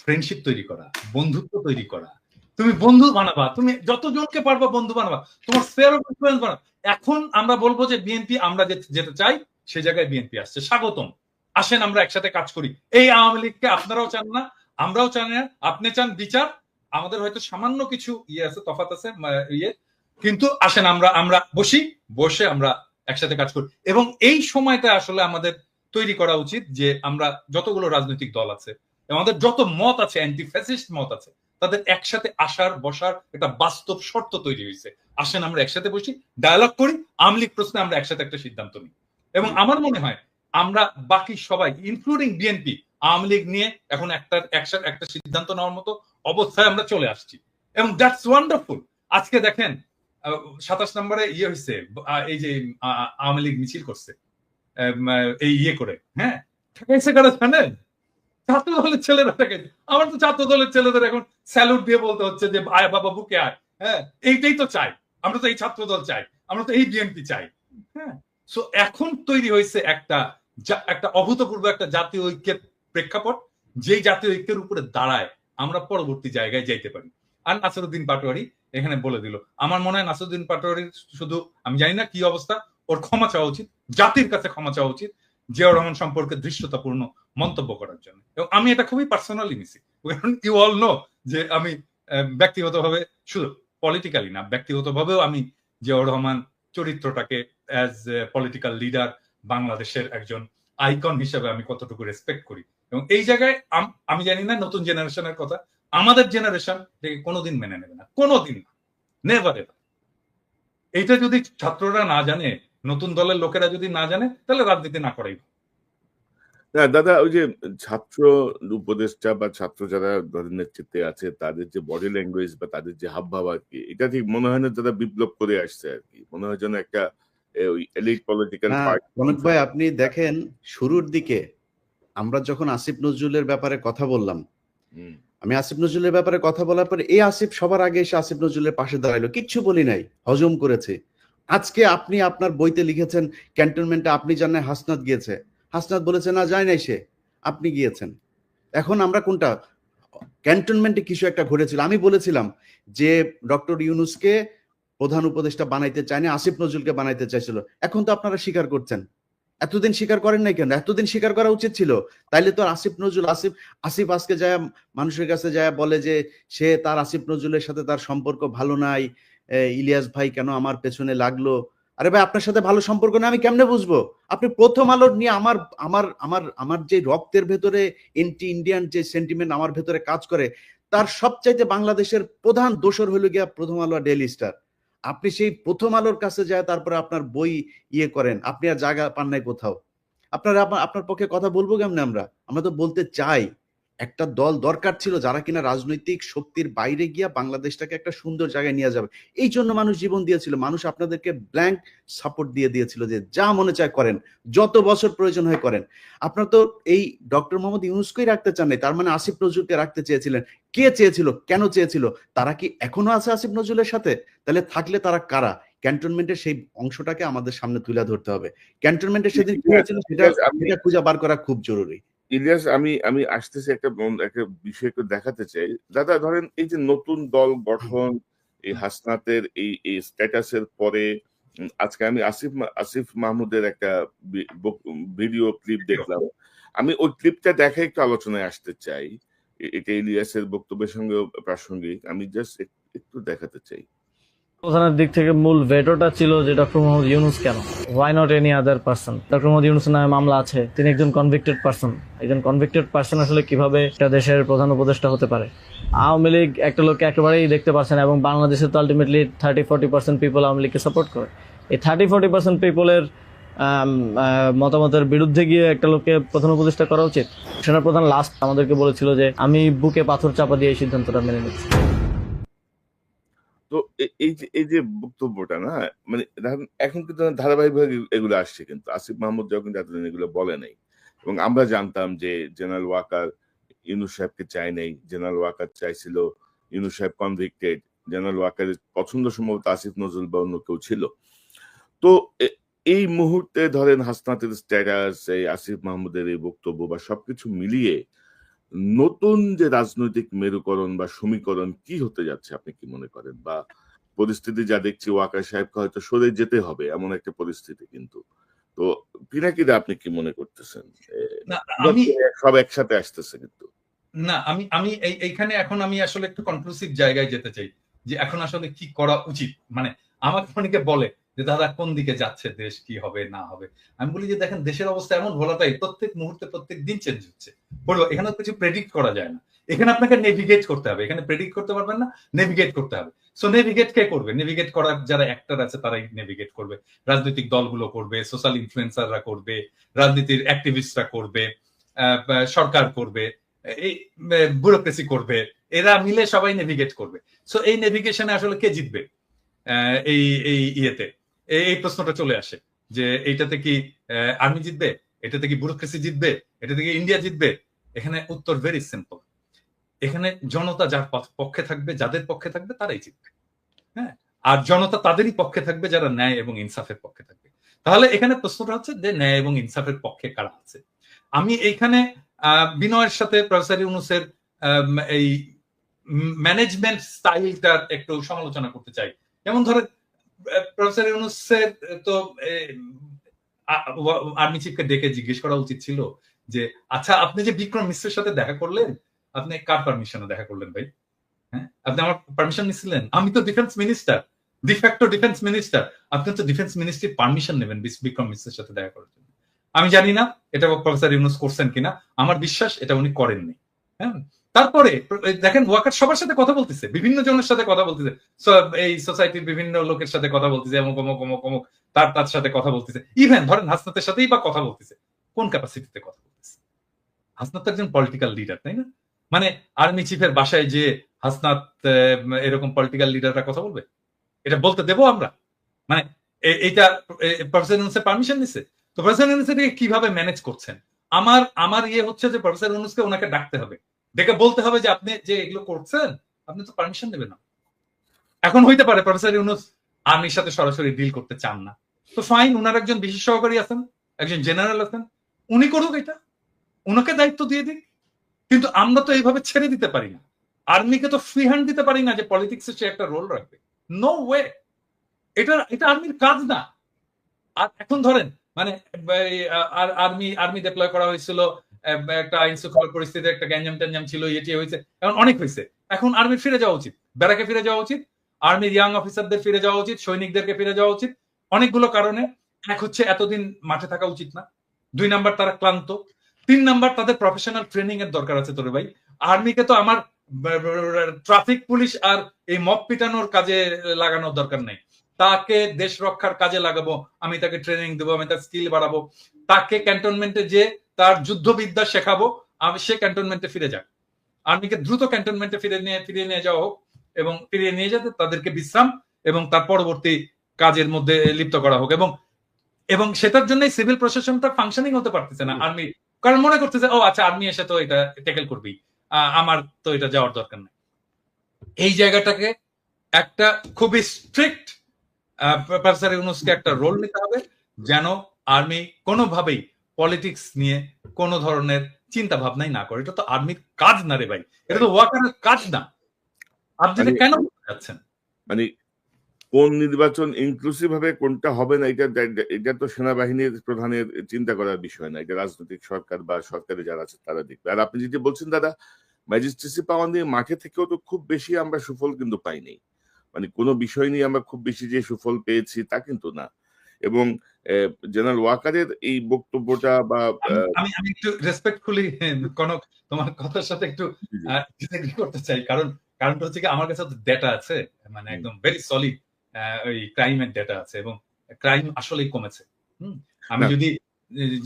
ফ্রেন্ডশিপ তৈরি করা, বন্ধুত্ব তৈরি করা। তুমি বন্ধু বানাবা, তুমি যতজনকে পারবা বন্ধু বানাবা, তোমার স্পেয়ার অফ ইনফ্লুয়েন্স বানাবা। এখন আমরা বলবো যে বিএনপি, আমরা যেটা চাই সেই জায়গায় বিএনপি আসছে, স্বাগতম, আসেন আমরা একসাথে কাজ করি। এই আওয়ামী লীগকে আপনারাও চান না, আমরাও চান না। আপনি চান বিচার, আমাদের হয়তো সামান্য কিছু আছে, তফাৎ আছে কিন্তু আসেন আমরা বসে আমরা একসাথে কাজ করি। এবং এই সময়টা আসলে আমাদের তৈরি করা উচিত যে আমরা যতগুলো রাজনৈতিক দল আছে, আমাদের যত মত আছে, অ্যান্টি ফ্যাসিস্ট মত আছে, তাদের একসাথে বসার একটা বাস্তব শর্ত তৈরি হয়েছে। আসেন আমরা একসাথে বসি, ডায়ালগ করি, আওয়ামী লীগ প্রশ্নে আমরা একসাথে একটা সিদ্ধান্ত নিই। এবং আমার মনে হয় আমরা বাকি সবাই ইনক্লুডিং বিএনপি আওয়ামী লীগ নিয়ে এখন একটা সিদ্ধান্ত নেওয়ার মতো অবস্থায় আমরা চলে আসছি, এবং দ্যাটস ওয়ান্ডারফুল। আজকে দেখেন 27 নম্বরে হয়েছে, এই যে আওয়ামী লীগ মিছিল করছে এই করে, হ্যাঁ, ঠেকাইছে কারা জানেন? ছাত্র দলের ছেলেরা ঠেকাইছে। আমার তো ছাত্র দলের ছেলেদের এখন স্যালুট দিয়ে বলতে হচ্ছে যে আয় বাবা বুকে আয়, হ্যাঁ, এইটাই তো চাই আমরা, তো এই ছাত্র দল চাই, আমরা তো এই বিএনপি চাই, হ্যাঁ। সো এখন তৈরি হয়েছে একটা অভূতপূর্ব একটা জাতীয় ঐক্যের প্রেক্ষাপট, যেই জাতীয় ঐক্যের উপরে দাঁড়ায় আমরা পরবর্তী জায়গায় যাইতে পারি। আর নাসিরউদ্দিন পাটোয়ারি এখানে বলে দিল। আমার মনে হয় নাসিরউদ্দিন পাটোয়ারির শুধু, আমি জানি না কি অবস্থা, ওর ক্ষমা চাওয়া উচিত, জাতির কাছে ক্ষমা চাওয়া উচিত জিয়াউর রহমান সম্পর্কে দৃশ্যতাপূর্ণ মন্তব্য করার জন্য। এবং আমি এটা খুবই পার্সোনালি নিছি, ইউ অল নো যে আমি ব্যক্তিগতভাবে, শুধু পলিটিক্যালি না, ব্যক্তিগতভাবেও আমি জিয়াউর রহমান চরিত্রটাকে অ্যাজ পলিটিক্যাল লিডার, বাংলাদেশের একজন আইকন হিসেবে আমি কতটুকু রেসপেক্ট করি। এবং এই জায়গায় আমি জানি না নতুন জেনারেশনের কথা, আমাদের জেনারেশন থেকে কোনোদিন মেনে নেবে না, কোনোদিন না, নেভার এভার। এইটা যদি ছাত্ররা না জানে, নতুন দলের লোকেরা যদি না জানে, তাহলে রাজনীতি না করাই। না দাদা, ওই যে ছাত্র উপদেষ্টা বা ছাত্র যারা ধরেন নেতৃত্বে আছে তাদের যে বডি ল্যাঙ্গুয়েজ বা তাদের যে হাবভাব আর কি, এটা ঠিক মনে হয় না তারা বিপ্লব করে আসছে আর কি। মনে হয় যেন একটা ওই এলিট পলিটিক্যাল না পার্টি। রনক ভাই, আপনি দেখেন শুরুর দিকে আমরা যখন আসিফ নজরুলের ব্যাপারে কথা বললাম, আমি আসিফ নজরুলের ব্যাপারে কথা বলার পরে এই আসিফ সবার আগে এসে আসিফ নজরুলের পাশে দাঁড়াইলো, কিচ্ছু বলি নাই, হজম করেছে। আজকে আপনি আপনার বইতে লিখেছেন ক্যান্টনমেন্টে আপনি জানেন হাসনাত গিয়েছে, হাসনাত বলেছে না যায় নাই সে, আপনি গিয়েছেন। এখন আমরা কোনটা, ক্যান্টনমেন্টে কিছু একটা ঘটেছিল, আমি বলেছিলাম যে ডক্টর ইউনূসকে প্রধান উপদেষ্টা বানাইতে চায়নি, আসিফ নজরুলকে বানাইতে চাইছিল। এখন তো আপনারা স্বীকার করছেন, এতদিন স্বীকার করেন নাই কেন? এতদিন স্বীকার করা উচিত ছিল। তাইলে তো আসিফ নজরুল, আসিফ আজকে যায় মানুষের কাছে যায় বলে যে সে তার আসিফ নজরুলের সাথে তার সম্পর্ক ভালো নাই, ইলিয়াস ভাই কেন আমার পেছনে লাগলো। আরে ভাই, আপনার সাথে ভালো সম্পর্ক না আমি কেমনে বুঝবো? আপনি প্রথম আলো নিয়ে আমার আমার আমার আমার যে রক্তের ভেতরে এন্টি ইন্ডিয়ান যে সেন্টিমেন্ট আমার ভেতরে কাজ করে, তার সবচাইতে বাংলাদেশের প্রধান দোসর হলো গিয়া প্রথম আলো আর ডেইলি স্টার। আপনি সেই প্রথম আলোর কাছে যায় তারপরে আপনার বই ইয়ে করেন, আপনি আর জায়গা পান নাই কোথাও। আপনার পক্ষে কথা বলবো কেমনে? আমরা তো বলতে চাই একটা দল দরকার ছিল যারা কিনা রাজনৈতিক শক্তির বাইরে গিয়া বাংলাদেশটাকে একটা সুন্দর জায়গায় নিয়ে যাবে। এই জন্য মানুষ জীবন দিয়েছিল, মানুষ আপনাদেরকে ব্ল্যাঙ্ক সাপোর্ট দিয়েছিল যে যা মনে চায় করেন, যত বছর প্রয়োজন হয় করেন। আপনার তো এই ডক্টর মোহাম্মদ ইউনূসকেই রাখতে চান নাই, তার মানে আসিফ নজরুলকে রাখতে চেয়েছিলেন। কে চেয়েছিল, কেন চেয়েছিল? তারা কি এখনো আছে আসিফ নজরুলের সাথে? তাহলে থাকলে তারা কারা? ক্যান্টনমেন্টের সেই অংশটাকে আমাদের সামনে তুলে ধরতে হবে। ক্যান্টনমেন্টের সেদিন কি হয়েছিল সেটা খুঁজে বার করা খুব জরুরি। ইলিয়াস, আমি আমি আসতেছি একটা বিষয় একটু দেখাতে চাই দাদা। ধরেন এই যে নতুন দল গঠন, এই হাসনাতের এই স্ট্যাটাসের পরে আজকে আমি আসিফ মাহমুদের একটা ভিডিও ক্লিপ দেখলাম। আমি ওই ক্লিপটা দেখে একটু আলোচনায় আসতে চাই। এটা ইলিয়াসের বক্তব্যের সঙ্গে প্রাসঙ্গিক। আমি জাস্ট একটু দেখাতে চাই। প্রধানের দিক থেকে মূল ভেটোটা ছিল যে ডক্টর মোহাম্মদ ইউনূস কেন, why not any other person. Doctor Mohammad ইউনূসের নামে মামলা আছে, তিনি একজন কনভিক্টেড পার্সন। একজন কনভিক্টেড পার্সন আসলে কিভাবে একটা দেশের প্রধান উপদেষ্টা হতে পারে? আওয়ামী লীগ একটা লোককে একেবারেই দেখতে পারছে না, এবং বাংলাদেশে তো আলটিমেটলি 30-40% পিপল আওয়ামী লীগকে সাপোর্ট করে। এই 30-40% পিপলের মতামতের বিরুদ্ধে গিয়ে একটা লোককে প্রধান উপদেষ্টা করা উচিত? সেনাপ্রধান লাস্ট আমাদেরকে বলেছিল যে আমি বুকে পাথর চাপা দিয়ে এই সিদ্ধান্তটা মেনে নিচ্ছি। তো এই যে বক্তব্যটা না, মানে এখন কিন্তু ধারাবাহিকভাবে এগুলো আসছে, কিন্তু আসিফ মাহমুদ যখন এতদিন এগুলো বলে নাই, এবং আমরা জানতাম যে জেনারেল ওয়াকার ইউনূস সাহেবকে চায় নাই। জেনারেল ওয়াকার চাইছিল ইউনূস সাহেব কনভিক্টেড। জেনারেল ওয়াকারের পছন্দ সম্ভবত আসিফ নজরুল বা অন্য কেউ ছিল। তো এই মুহূর্তে ধরেন হাসনাতের স্ট্যাটাস, এই আসিফ মাহমুদের এই বক্তব্য বা সবকিছু মিলিয়ে নতুন যে রাজনৈতিক মেরুকরণ বা সমীকরণ কি হতে যাচ্ছে আপনি কি মনে করেন? বা পরিস্থিতি যা দেখছি, ওয়াকার সাহেবকে হয়তো সরে যেতে হবে এমন একটা পরিস্থিতি, কিন্তু তো পিনাকিদা আপনি কি মনে করতেছেন? না আমি সব একসাথে আসতেছে কিন্তু। না আমি আমি এইখানে এখন আমি আসলে একটু কনক্লুসিভ জায়গায় যেতে চাই যে এখন আসলে কি করা উচিত। মানে আমাকে অনেকে বলে যে দাদা কোন দিকে যাচ্ছে দেশ, কি হবে না হবে। আমি বলি যে দেখেন দেশের অবস্থা এমন ভোলাটাই, প্রত্যেক মুহূর্তে প্রত্যেক দিন চেঞ্জ হচ্ছে। বলবো এখানে কিছু প্রেডিক্ট করা যায় না, এখানে আপনাকে নেভিগেট করতে হবে। এখানে প্রেডিক্ট করতে পারবেন না, নেভিগেট করতে হবে। সো নেভিগেট কে করবে? নেভিগেট করার যারা অ্যাক্টর আছে তারাই নেভিগেট করবে। রাজনৈতিক দলগুলো করবে, সোশ্যাল ইনফ্লুয়েন্সাররা করবে, রাজনীতির অ্যাক্টিভিস্টরা করবে, সরকার করবে, এই ব্যুরোক্রেসি করবে, এরা মিলে সবাই নেভিগেট করবে। সো এই নেভিগেশনে আসলে কে জিতবে এই এই ইয়েতে? এই প্রশ্নটা চলে আসে যে এইটাতে কি আর্মি জিতবে, এটাতে কি ব্যুরোক্রেসি জিতবে, এটা থেকে ইন্ডিয়া জিতবে? এখানে উত্তর ভেরি সিম্পল। এখানে জনতা যার পক্ষে থাকবে, যাদের পক্ষে থাকবে তারাই জিতবে। হ্যাঁ, আর জনতা তাদেরই পক্ষে থাকবে যারা ন্যায় এবং ইনসাফের পক্ষে থাকবে। তাহলে এখানে প্রশ্নটা হচ্ছে যে ন্যায় এবং ইনসাফের পক্ষে কারা আছে। আমি এইখানে বিনয়ের সাথে প্রফেসর ইউনূসের এই ম্যানেজমেন্ট স্টাইলটার একটু সমালোচনা করতে চাই। যেমন ধরেন প্রফেসর ইউনূসের তো আর্মি চিফকে ডেকে জিজ্ঞেস করা উচিত ছিল যে আচ্ছা আপনি যে বিক্রম মিশ্রের সাথে দেখা করলেন, আপনি কার পারমিশনে দেখা করলেন ভাই? হ্যাঁ, আপনি আমার পারমিশন নিছিলেন? আমি তো defence minister, de facto defence minister. আপনি তো ডিফেন্স মিনিস্ট্রির পারমিশন নেবেন বিক্রম মিশ্রের সাথে দেখা করার জন্য। আমি জানি না এটা প্রফেসর ইউনূস করছেন কিনা, আমার বিশ্বাস এটা উনি করেননি। হ্যাঁ, তারপরে দেখেন ওয়াকার সবার সাথে কথা বলতেছে, বিভিন্ন জনের সাথে কথা বলতেছে, এই সোসাইটির বিভিন্ন লোকের সাথে কথা বলতেছে, অমুক অমুক অমুক অমুক তার সাথে কথা বলতেছে। ইভেন ধরেন হাসনাতের সাথেই বা কথা বলতেছে, কোন ক্যাপাসিটিতে কথা বলতেছে? হাসনাত তো একজন পলিটিক্যাল লিডার, তাই না? মানে আর্মি চিফের বাসায় যে হাসনাত এরকম পলিটিক্যাল লিডাররা কথা বলবে, এটা বলতে দেবো আমরা? মানে এইটা প্রফেসর ইউনূসের পারমিশন নিছে? তো প্রফেসর ইউনূস এটাকে কিভাবে ম্যানেজ করছেন? আমার ইয়ে হচ্ছে যে প্রফেসর ইউনূসকে ওনাকে ডাকতে হবে, ডেকে বলতে হবে যে আপনি যে এগুলো করছেন আপনি তো পারমিশন নেবেন না। এখন হইতে পারে প্রফেসর ইউনূস আর্মির সাথে সরাসরি ডিল করতে চান না, তো ফাইন, উনার একজন বিশেষ সহকারী আছেন, একজন জেনারেল আছেন, উনি করুক, এটা উনাকে দায়িত্ব দিয়ে দিক। কিন্তু আমরা তো এইভাবে ছেড়ে দিতে পারি না, আর্মিকে তো ফ্রি হ্যান্ড দিতে পারি না যে পলিটিক্সে সে একটা রোল রাখবে। নো ওয়ে, এটা আর্মির কাজ না। আর এখন ধরেন মানে আর্মি ডিপ্লয় করা হয়েছিল, একটা আইন শৃঙ্খলা পরিস্থিতি, একটা গ্যাঞ্জাম ট্যাঞ্জাম ছিল, এটি হয়েছে, এখন অনেক হয়েছে, এখন আর্মির ফিরে যাওয়া উচিত, ব্যারাকে ফিরে যাওয়া উচিত, আর্মির ইয়াং অফিসারদের ফিরে যাওয়া উচিত, সৈনিকদেরকে ফিরে যাওয়া উচিত, অনেকগুলো কারণে। এক হচ্ছে এতদিন মাঠে থাকা উচিত না, 2 নাম্বার তারা ক্লান্ত, 3 নাম্বার তাদের প্রফেশনাল ট্রেনিং এর দরকার আছে। তোরে ভাই, আর্মিকে তো আমার ট্রাফিক পুলিশ আর এই মব পিটানোর কাজে লাগানোর দরকার নাই, তাকে দেশ রক্ষার কাজে লাগাবো, আমি তাকে ট্রেনিং দেবো, আমি তার স্কিল বাড়াবো, তাকে ক্যান্টনমেন্টে যে তার যুদ্ধবিদ্যা শেখাবো, আমি সে ক্যান্টনমেন্টে ফিরে যাক। আর্মিকে দ্রুত ক্যান্টনমেন্টে ফিরিয়ে নিয়ে যাওয়া হোক, এবং ফিরিয়ে নিয়ে যেতে তাদেরকে বিশ্রাম এবং তার পরবর্তী কাজের মধ্যে লিপ্ত করা হোক। এবং সেটার জন্য সিভিল প্রশাসনটা ফাংশনিং হতে পারতেছে না আর্মি, কারণ মনে করতেছে ও আচ্ছা আর্মি এসে তো এটা ট্যাকেল করবেই, আমার তো এটা যাওয়ার দরকার নেই। এই জায়গাটাকে একটা খুবই স্ট্রিক্ট প্রফেসর ইউনূসকে একটা রোল নিতে হবে, যেন আর্মি কোনোভাবেই পলিটিক্স নিয়ে কোনো ধরনের চিন্তা ভাবনাই না করে। এটা তো আর্মির কাজ না রে ভাই, এটা তো ওয়াকারের কাজ না। আপনি কেন যাচ্ছেন? মানে কোন নির্বাচন ইনক্লুসিভ হবে, কোনটা হবে না, এটা তো সেনাবাহিনীর প্রধানের চিন্তা করার বিষয় না, এটা রাজনৈতিক সরকার বা সরকারে যারা আছে তারা দেখবে। আর আপনি যেটি বলছেন দাদা, ম্যাজিস্ট্রেসি পাওয়া নিয়ে মাঠে থেকেও তো খুব বেশি আমরা সুফল কিন্তু পাইনি, মানে কোনো বিষয় নিয়ে আমরা খুব বেশি যে সুফল পেয়েছি তা কিন্তু না। এবং জেনারেল ওয়াকারের এই বক্তব্যটা বা আমি একটু রেসপেক্টফুলি কনক তোমার কথার সাথে একটু ডিসএগ্রি করতে চাই, কারণটা হচ্ছে কি, আমার কাছে তো ডেটা আছে, মানে একদম ভেরি সলিড ওই ক্রাইমের ডেটা আছে, এবং ক্রাইম আসলেই কমেছে। আমি যদি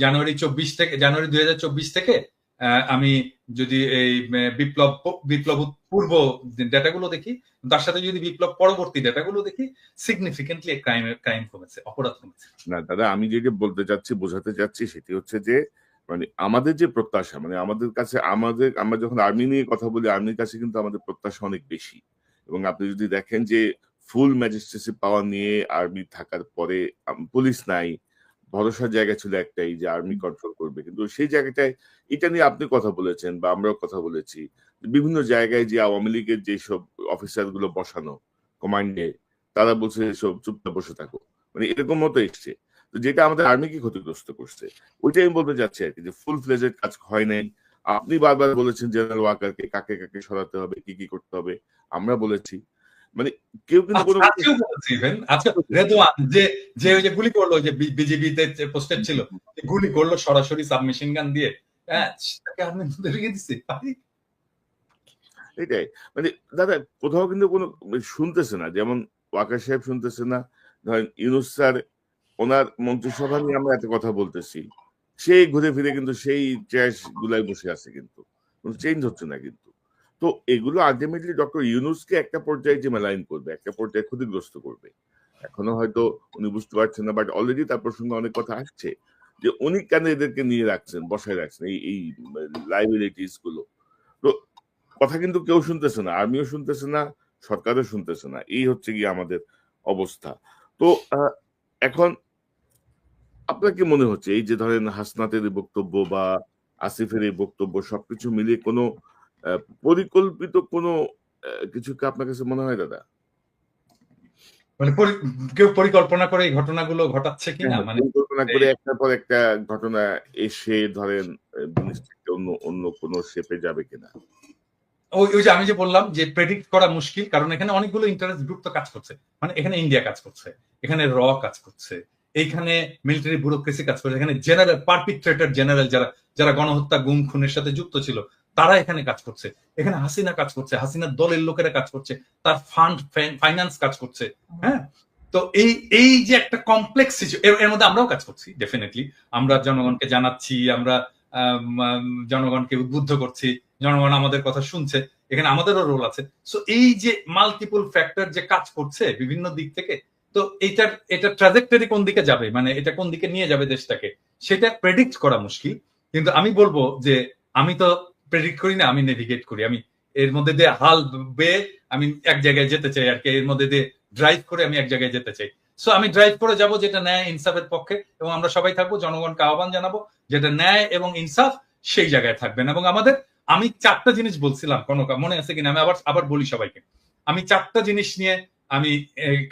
জানুয়ারি 2024 থেকে আমি যদি এই বিপ্লব পূর্ব ডেটাগুলো দেখি, তার সাথে যদি বিপ্লব পরবর্তী ডেটাগুলো দেখি, সিগনিফিকেন্টলি ক্রাইম কমেছে, অপরাধ কমেছে। না দাদা, আমি যেটা বলতে চাচ্ছি, বোঝাতে চাচ্ছি, সেটি হচ্ছে যে মানে আমাদের যে প্রত্যাশা, মানে আমাদের কাছে আমরা যখন আর্মি নিয়ে কথা বলি, আর্মির কাছে কিন্তু আমাদের প্রত্যাশা অনেক বেশি। এবং আপনি যদি দেখেন যে ফুল ম্যাজিস্ট্রেসি পাওয়ার নিয়ে আর্মি থাকার পরে পুলিশ নাই, ভরসার জায়গা ছিল একটাই যে আর্মি কন্ট্রোল করবে, কিন্তু সেই জায়গাটায় এটা নিয়ে আপনি কথা বলেছেন বা আমরাও কথা বলেছি, বিভিন্ন জায়গায় যে আওয়ামী লীগের যেসব অফিসার গুলো বসানো কমান্ডে, তারা বলছে সব চুপচাপ বসে থাকো, মানে এরকম মতো এসছে। তো যেটা আমাদের আর্মিকে ক্ষতিগ্রস্ত করছে, ওইটাই আমি বলতে চাচ্ছি আর কি, যে ফুল ফ্লেজের কাজ হয় নাই। আপনি বারবার বলেছেন জেনারেল ওয়াকারকে কাকে কাকে সরাতে হবে, কি কি করতে হবে, আমরা বলেছি, মানে কেউ কিন্তু কোনো রেদওয়ান যে ওই যে গুলি করলো, যে বিজেপিতে পোস্টেড ছিল, গুলি করলো সরাসরি সাবমেশিন গান দিয়ে, তাকে আর্মি ধরিয়ে দিচ্ছে। এটাই মানে দাদা, কোথাও কিন্তু কোনো শুনতেছে না, যেমন ওয়াকার সাহেব শুনতেছে না, ধরেন ইউনূস স্যার ওনার মন্ত্রিসভা নিয়ে আমরা এত কথা বলতেছি, সেই ঘুরে ফিরে কিন্তু সেই ট্র্যাশ গুলাই বসে আছে, কিন্তু কোনো চেঞ্জ হচ্ছে না কিন্তু। তো এগুলো আলটিমেটলি ডক্টর ইউনূসকে একটা পর্যায়ে যে মেলাইন করবে, একটা পর্যায়ে ক্ষতিগ্রস্ত করবে। এখনো হয়তো উনি বুঝতে পারছেন না, বাট অলরেডি তার প্রসঙ্গে অনেক কথা আসছে যে উনি কেন এদেরকে নিয়ে রাখছেন, বসায় রাখছেন এই লাইবিলিটিস গুলো। তো কথা কিন্তু কেউ শুনতেছে না, আর্মিও শুনতেছে না, সরকারও শুনতেছে না, এই হচ্ছে গিয়ে আমাদের অবস্থা। তো এখন আপনার কি মনে হচ্ছে, এই যে ধরেন হাসনাতের এই বক্তব্য বা আসিফের এই বক্তব্য, সবকিছু মিলিয়ে কোনো পরিকল্পিত কোনো কিছু কি আপনার কাছে মনে হয় দাদা? মানে কেউ পরিকল্পনা করে এই ঘটনাগুলো ঘটাচ্ছে কিনা, মানে পরিকল্পনা করে একটার পর একটা ঘটনা এসে ধরেন জিনিসটাকে অন্য কোনো শেপে যাবে কিনা? ওই যে আমি যে বললাম যে প্রেডিক্ট করা মুশকিল, কারণ এখানে অনেকগুলো ইন্টারেস্ট গ্রুপ তো কাজ করছে। মানে এখানে ইন্ডিয়া কাজ করছে, এখানে কাজ করছে, এইখানে মিলিটারি ব্যুরোক্রেসি কাজ করছে, এখানে জেনারেল পারপিট্রেটর জেনারেল যারা গণহত্যা গুম খুনের সাথে যুক্ত ছিল তারা এখানে কাজ করছে, এখানে হাসিনা কাজ করছে, হাসিনার দলের লোকেরা কাজ করছে, তার ফান্ড ফাইন্যান্স কাজ করছে। হ্যাঁ, তো এই যে একটা কমপ্লেক্স এর মধ্যে আমরাও কাজ করছি, ডেফিনেটলি আমরা জনগণকে জানাচ্ছি, আমরা জনগণকে উদ্বুদ্ধ করছি, জনগণ আমাদের কথা শুনছে, এখানে আমাদেরও রোল আছে। সো এই যে মাল্টিপল ফ্যাক্টর যে কাজ করছে বিভিন্ন দিক থেকে, তো এটা ট্রাজেক্টরি কোন দিকে যাবে, মানে এটা কোন দিকে নিয়ে যাবে দেশটাকে, সেটা প্রেডিক্ট করা মুশকিল। কিন্তু আমি বলবো যে আমি তো প্রেডিক্ট করি না, আমি নেভিগেট করি। আমি এর মধ্যে দিয়ে হাল বেয়ে আমি এক জায়গায় যেতে চাই আর কি, এর মধ্যে দিয়ে ড্রাইভ করে আমি এক জায়গায় যেতে চাই। সো আমি ড্রাইভ করে যাব যেটা ন্যায় ইনসাফের পক্ষে, এবং আমরা সবাই থাকবো, জনগণকে আহ্বান জানাবো যেটা ন্যায় এবং ইনসাফ সেই জায়গায় থাকবেন। এবং আমি 4টা জিনিস বলছিলাম, কনকা মনে আছে কিনা, আমি আবার বলি সবাইকে। আমি 4টা জিনিস নিয়ে আমি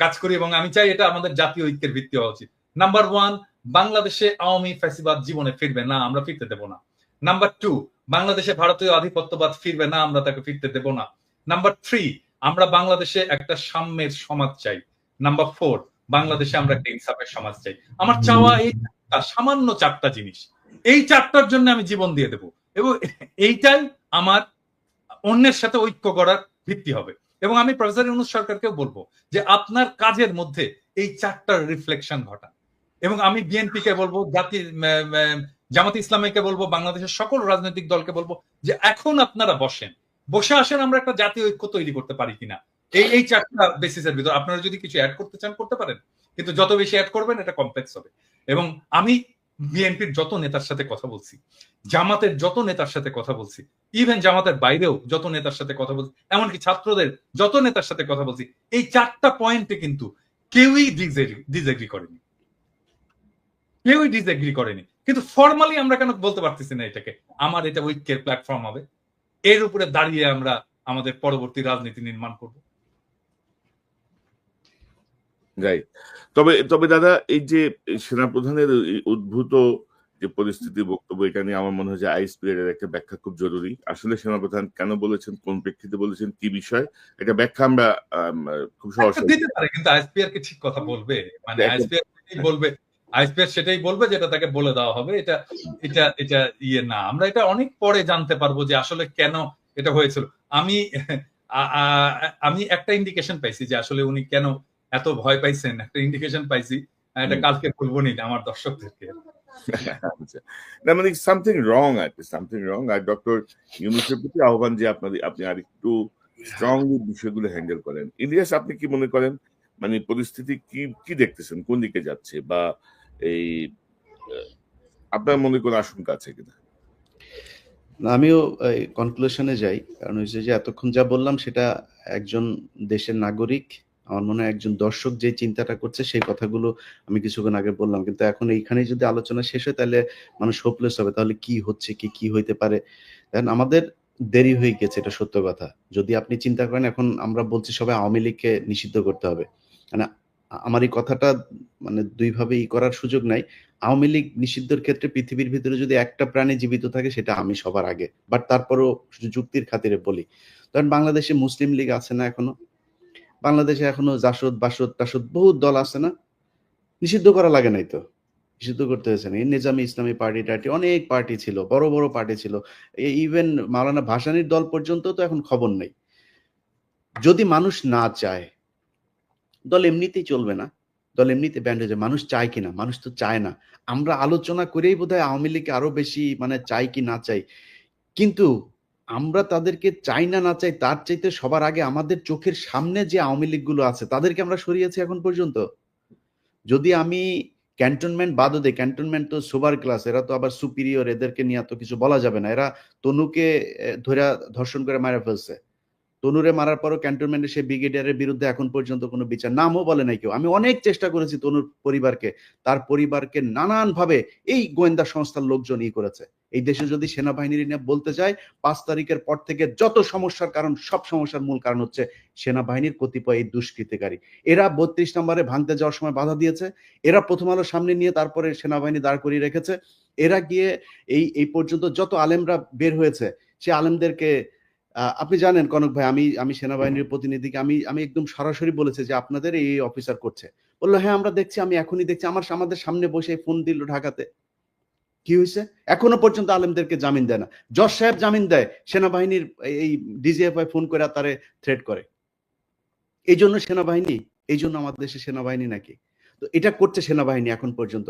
কাজ করি এবং আমি চাই এটা আমাদের জাতীয় ঐক্যের ভিত্তি হওয়া উচিত। নাম্বার 1, বাংলাদেশে আওয়ামী ফ্যাসিবাদ জীবনে ফিরবে না, আমরা ফিরতে দেব না। নাম্বার 2, বাংলাদেশে ভারতীয় আধিপত্যবাদ ফিরবে না, আমরা তাকে ফিরতে দেব না। নাম্বার 3, আমরা বাংলাদেশে একটা সাম্যের সমাজ চাই। নাম্বার 4, বাংলাদেশে আমরা একটা ইনসাফের সমাজ চাই। আমার চাওয়া এই সামান্য 4টা জিনিস, এই 4টার জন্য আমি জীবন দিয়ে দেব, এবং এইটাই আমার অন্যের সাথে ঐক্য করার ভিত্তি হবে। এবং আমি প্রফেসর ইউনূস সরকারকেও বলবো যে আপনার কাজের মধ্যে এই 4টার রিফ্লেকশন ঘটান। এবং আমি বিএনপি কে বলবো, জামাত ইসলামীকে বলবো, বাংলাদেশের সকল রাজনৈতিক দলকে বলবো যে এখন আপনারা বসে আসেন, আমরা একটা জাতীয় ঐক্য তৈরি করতে পারি কিনা এই 4টা বেসিসের ভিতর। আপনারা যদি কিছু অ্যাড করতে চান করতে পারেন, কিন্তু যত বেশি অ্যাড করবেন এটা কমপ্লেক্স হবে। এবং আমি বিএনপির যত নেতার সাথে কথা বলছি, জামাতের যত নেতার সাথে কথা বলছি, ইভেন জামাতের বাইরেও যত নেতার সাথে কথা বলছি, এমনকি ছাত্রদের যত নেতার সাথে কথা বলছি, এই 4টা পয়েন্টে কিন্তু কেউই ডিসএগ্রি করেনি, কিন্তু ফর্মালি আমরা কেন বলতে পারতেছি না এটাকে আমার এটা ঐক্যের প্ল্যাটফর্ম হবে, এর উপরে দাঁড়িয়ে আমরা আমাদের পরবর্তী রাজনীতি নির্মাণ করব। রাইট। তবে দাদা, এই যে সেনাপ্রধানের উদ্ভূত যে পরিস্থিতি, বক্তব্য, এটা নিয়ে আমার মনে হয় যে আইএসপিআর এর একটা ব্যাখ্যা খুব জরুরি। আসলে সেনাপ্রধান কেন বলেছেন, কোন প্রেক্ষিতে বলেছেন, কি বিষয়, এটা ব্যাখ্যা আমরা খুব সহজে দিতে পারে, কিন্তু আইএসপিআর কে ঠিক কথা বলবে, মানে আইএসপিআর সেটাই বলবে যেটা তাকে বলে দেওয়া হবে। এটা না, আমরা এটা অনেক পরে জানতে পারবো যে আসলে কেন এটা হয়েছিল। আমি একটা ইন্ডিকেশন পাইছি যে আসলে উনি কেন এত ভয় পাইছেন, একটা ইন্ডিকেশন পাইছি, এটা কালকে বলবো নি আমার দর্শকদেরকে। না, মানে সামথিং রং আছে, সামথিং রং। আর ডক্টর ইউনূসের প্রতি আহ্বান যে আপনি আর একটু স্ট্রংলি বিষয়গুলো হ্যান্ডেল করেন। ইলিয়াস, আপনি কি মনে করেন, মানে পরিস্থিতি কি দেখতেছেন, কোন দিকে যাচ্ছে, বা এই আপনার মনে কোনো আশঙ্কা আছে কিনা? আমিও কনক্লুশনে যাই, কারণ হচ্ছে যে এতক্ষণ যা বললাম সেটা একজন দেশের নাগরিক, আমার মনে হয় একজন দর্শক যে চিন্তাটা করছে সেই কথাগুলো আমি কিছুক্ষণ আগে বললাম। কিন্তু এখন এইখানেই যদি আলোচনা শেষ হয় তাহলে মানুষ হোপলেস হবে, তাহলে কি হচ্ছে, কি হইতে পারে। দেখেন, আমাদের দেরি হয়ে গেছে, এটা সত্য কথা। যদি আপনি চিন্তা করেন, এখন আমরা বলছি সবাই আওয়ামী লীগকে নিষিদ্ধ করতে হবে, মানে আমার এই কথাটা মানে দুইভাবে করার সুযোগ নাই। আওয়ামী লীগ নিষিদ্ধের ক্ষেত্রে পৃথিবীর ভিতরে যদি একটা প্রাণী জীবিত থাকে সেটা আমি সবার আগে, বাট তারপরও যুক্তির খাতিরে বলি। কারণ বাংলাদেশে মুসলিম লীগ আছে না এখনো, বাংলাদেশে এখনো জাসদ বাসদ টাসদ বহুত দল আছে না, নিষিদ্ধ করা লাগে নাই তো, নিষিদ্ধ করতে হয়েছে না। নিজামী ইসলামী পার্টি টার্টি অনেক পার্টি ছিল, বড় বড় পার্টি ছিল, ইভেন মাওলানা ভাসানীর দল পর্যন্ত তো এখন খবর নেই। যদি মানুষ না চায়, দল এমনিতেই চলবে না, দল এমনিতে ব্যান্ড হয়ে যায়। মানুষ চায় কিনা, মানুষ তো চায় না। আমরা আলোচনা করেই বোধহয় আওয়ামী লীগকে আরো বেশি মানে চাই কি না চাই, কিন্তু আমরা তাদেরকে চাই না চাই তার চাইতে সবার আগে আমাদের চোখের সামনে যে আওয়ামী লীগ গুলো আছে তাদেরকে আমরা সরিয়েছি এখন পর্যন্ত। যদি আমি ক্যান্টনমেন্ট বাদও দেই, ক্যান্টনমেন্ট তো সুপার ক্লাস, এরা তো আবার সুপিরিয়র, এদেরকে নিয়ে তো কিছু বলা যাবে না। এরা তনুকে ধরে ধর্ষণ করে মারা ফেলছে, তনুরে মারার পরও ক্যান্টনমেন্টে সে ব্রিগেডিয়ারের বিরুদ্ধে এখন পর্যন্ত কোনো বিচার, নামও বলে নাই কেউ। আমি অনেক চেষ্টা করেছি তনুর পরিবারকে, তার পরিবারকে নানান ভাবে এই গোয়েন্দা সংস্থার লোকজন করেছে। এই দেশে যদি সেনাবাহিনীর নিয়ে বলতে যায়, 5 তারিখের পর থেকে যত সমস্যার কারণ, সব সমস্যার মূল কারণ হচ্ছে সেনাবাহিনীর কতিপয় এই দুষ্কৃতিকারী। এরা 32 নম্বরে ভাঙতে যাওয়ার সময় বাধা দিয়েছে, এরা প্রথম আলো সামনে নিয়ে তারপরে সেনাবাহিনী দাঁড় করিয়ে রেখেছে, এরা গিয়ে এই পর্যন্ত যত আলেমরা বের হয়েছে সে আলেমদেরকে আপনি জানেন কনক ভাই, আমি সেনাবাহিনীর প্রতিনিধিকে আমি একদম সরাসরি বলেছে যে আপনাদের এই অফিসার করছে, বললো হ্যাঁ আমরা দেখছি, আমি এখনই দেখছি, আমাদের সামনে বসে ফোন দিল ঢাকাতে। কি হয়েছে? এখনো পর্যন্ত আলেমদেরকে জামিন দেয় না। জজ সাহেব জামিন দেয়, সেনাবাহিনীর এই ডিজিএফআই ফোন করে তারে থ্রেট করে। এই জন্য সেনাবাহিনী, এই জন্য আমাদের দেশে সেনাবাহিনী নাকি? তো এটা করছে সেনাবাহিনী এখন পর্যন্ত।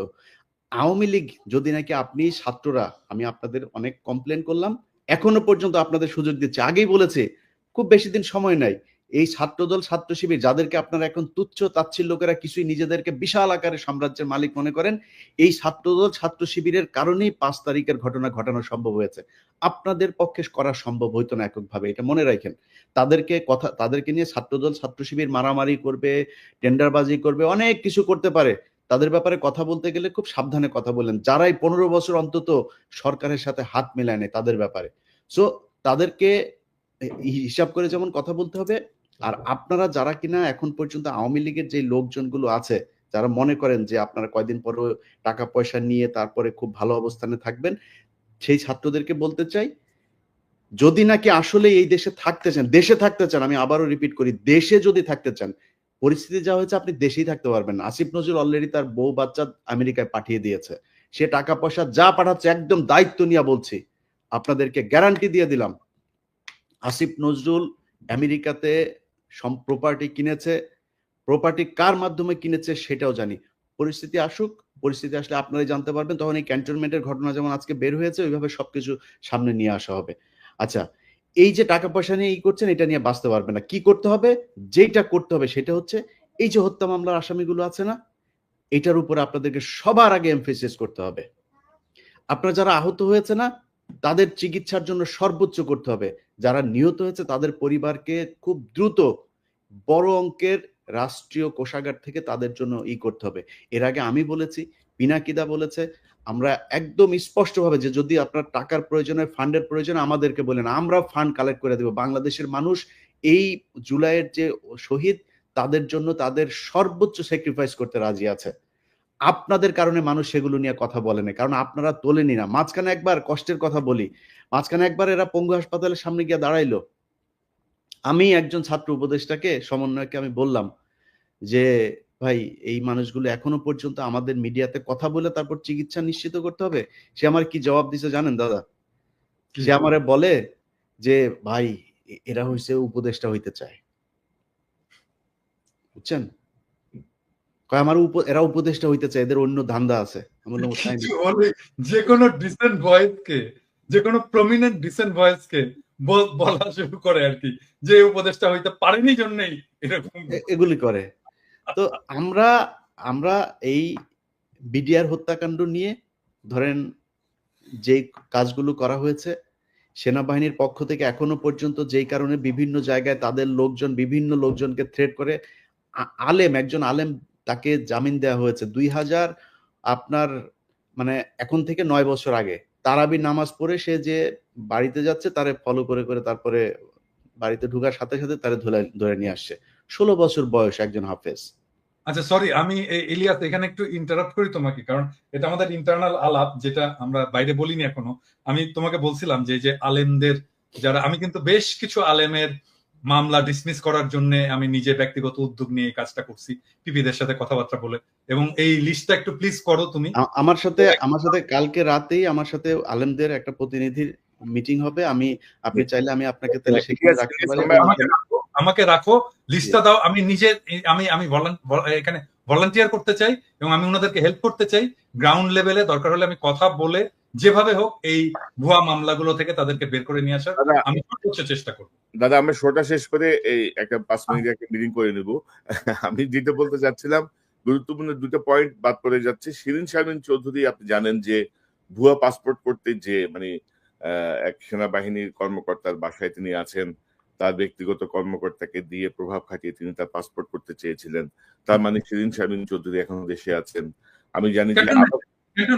আওয়ামী লীগ যদি নাকি আপনি ছাত্ররা, আমি আপনাদের অনেক কমপ্লেন করলাম, এখনো পর্যন্ত আপনাদের সুযোগ দিচ্ছে, আগেই বলেছে খুব বেশি দিন সময় নাই, এই ছাত্রদল ছাত্র শিবির যাদেরকে আপনারা এখন তুচ্ছ তাচ্ছিল্য লোকেরা কিছুই নিজেদেরকে বিশাল আকারে সাম্রাজ্যের মালিক মনে করেন, এই ছাত্রদল ছাত্র শিবিরের কারণেই ৫ তারিখের ঘটনা ঘটানো সম্ভব হয়েছে। আপনাদের পক্ষে করা সম্ভব হইতো না এককভাবে, এটা মনে রাখেন। তাদেরকে নিয়ে ছাত্রদল ছাত্র শিবির মারামারি করবে, টেন্ডারবাজি করবে, অনেক কিছু করতে পারে। তাদের ব্যাপারে কথা বলতে গেলে খুব সাবধানে কথা বলেন, যারাই ১৫ বছর অন্তত সরকারের সাথে হাত মেলায় নেয় তাদের ব্যাপারে। সো তাদেরকে হিসাব করে যেমন কথা বলতে হবে। আর আপনারা যারা কিনা এখন পর্যন্ত আওয়ামী লীগের যে লোকজনগুলো আছে, যারা মনে করেন যে আপনারা কয়দিন পরে টাকা পয়সা নিয়ে তারপরে খুব ভালো অবস্থানে থাকবেন, সেই ছাত্রদেরকে বলতে চাই, যদি নাকি আসলে এই দেশে থাকতে চান, আমি আবারও রিপিট করি, দেশে যদি থাকতে চান, পরিস্থিতি যা হয়েছে আপনি দেশেই থাকতে পারবেন না। আসিফ নজরুল অলরেডি তার বউ বাচ্চা আমেরিকায় পাঠিয়ে দিয়েছে, সে টাকা পয়সা যা পাঠাচ্ছে একদম দায়িত্ব নিয়ে বলছি, আপনাদেরকে গ্যারান্টি দিয়ে দিলাম, আসিফ নজরুল আমেরিকাতে প্রপার্টি কিনেছে, প্রপার্টি কার মাধ্যমে কিনেছে সেটাও জানি। পরিস্থিতি আসুক, পরিস্থিতি আসলে আপনারাই জানতে পারবেন, তখন এই ক্যান্টনমেন্টের ঘটনা যেমন আজকে বের হয়েছে ওইভাবে সবকিছু সামনে নিয়ে আসা হবে। আচ্ছা, এই যে টাকা পয়সা নিয়ে করছেন, এটা নিয়ে বাঁচতে পারবে না। কি করতে হবে? যেটা করতে হবে সেটা হচ্ছে এই যে হত্যা মামলার আসামিগুলো আছে না, এটার উপরে আপনাদেরকে সবার আগে এমফেসিস করতে হবে। আপনারা যারা আহত হয়েছে না, তাদের চিকিৎসার জন্য সর্বোচ্চ করতে হবে। যারা নিহত হয়েছে তাদের পরিবারকে খুব দ্রুত বড় অঙ্কের রাষ্ট্রীয় কোষাগার থেকে তাদের জন্য করতে হবে। এর আগে আমি বলেছি, পিনাকিদা বলেছে, আমরা একদম স্পষ্টভাবে যে যদি আপনার টাকার প্রয়োজন হয়, ফান্ডের প্রয়োজন, আমাদেরকে বলেন, আমরা ফান্ড কালেক্ট করে দেব। বাংলাদেশের মানুষ এই জুলাইয়ের যে শহীদ, তাদের জন্য তাদের সর্বোচ্চ স্যাক্রিফাইস করতে রাজি আছে। আপনাদের কারণে মানুষ সেগুলো নিয়ে কথা বলে না, কারণ আপনারা তোলেনি না। মাঝখানে একবার কষ্টের কথা বলি, মাঝখানে একবার এরা পঙ্গু হাসপাতালের সামনে গিয়ে দাঁড়াইলো, আমি একজন ছাত্র উপদেষ্টাকে, সমন্বয়কে আমি বললাম যে ভাই, এই মানুষগুলো এখনো পর্যন্ত আমাদের মিডিয়াতে কথা বলে তারপর চিকিৎসা নিশ্চিত করতে হবে। সে আমার কি জবাব দিছে জানেন দাদা? সে আমারে বলে যে ভাই, এরা হইছে উপদেষ্টা হইতে চায়, বুঝছেন? কয় আমার এরা উপদেষ্টা হইতে চায়, এদের অন্য ধান্দা আছে। আমি বললাম তাই নাকি? যে কোনো ডিসেন্ট ভয়েসকে, যে কোনো প্রমিনেন্ট ডিসেন্ট ভয়েসকে বলা শুরু করে আর কি, যে উপদেষ্টা হইতে পারেনি জন্যই এরকম এগুলি করে। তো আমরা এই বিডিআর হত্যাকাণ্ড নিয়ে ধরেন যে কাজগুলো করা হয়েছে, সেনাবাহিনীর পক্ষ থেকে এখনো পর্যন্ত যেই কারণে বিভিন্ন জায়গায় তাদের লোকজন বিভিন্ন লোকজনকে থ্রেট করে, একজন আলেম তাকে জামিন দেওয়া হয়েছে 2000 আপনার মানে এখন থেকে 9 বছর আগে, তারাবি নামাজ পড়ে সে যে বাড়িতে যাচ্ছে তারে ফলো করে করে তারপরে বাড়িতে ঢোকার সাথে সাথে তারে ধরে নিয়ে আসছে। 16 বছর বয়স একজন হাফেজ। আচ্ছা সরি, আমি ইলিয়াস এখানে একটু ইন্টারাপ্ট করি তোমাকে, কারণ এটা আমাদের ইন্টারনাল আলাপ, যেটা আমরা বাইরে বলিনি এখনো। আমি তোমাকে বলছিলাম যে আলেমদের যারা, আমি কিন্তু বেশ কিছু আলেমের মামলা ডিসমিস করার জন্য আমি নিজে ব্যক্তিগত উদ্যোগ নিয়ে এই কাজটা করছি, পিপিদের সাথে কথাবার্তা বলে, এবং এই লিস্টটা একটু প্লিজ করো তুমি। আমার সাথে কালকে রাতেই আমার সাথে আলেমদের একটা প্রতিনিধির মিটিং হবে। আপনি চাইলে আমি আপনাকে তাহলে সেখানে রাখতে পারি। আমাকে রাখো, লিস্টটা দাও। আমি নিজে আমি এখানে ভলান্টিয়ার করতে চাই এবং আমি ওনাদেরকে হেল্প করতে চাই। গ্রাউন্ড লেভেলে দরকার হলে আমি কথা বলে যেভাবে হোক এই ভুয়া মামলাগুলো থেকে তাদেরকে বের করে নিয়ে আসার আমি সর্বোচ্চ চেষ্টা করব। দাদা, আমরা শোটা শেষ করে এই একটা 5 মিনিট একটা মিটিং করে নেব। আমি যেটা বলতে চাচ্ছিলাম, গুরুত্বপূর্ণ দুটো পয়েন্ট বাদ পড়ে যাচ্ছে। শিরিন শারমিন চৌধুরী, আপনি জানেন যে ভুয়া পাসপোর্ট করতে যে মানে এক সেনাবাহিনীর কর্মকর্তার বাসায় তিনি আছেন, তার ব্যক্তিগত কর্মকর্তাকে দিয়ে প্রভাব খাটিয়ে তিনি তার পাসপোর্ট করতে চেয়েছিলেন। তার মানে শিরিন শারমিন চৌধুরী এখনো দেশে আছেন। আমি জানি যে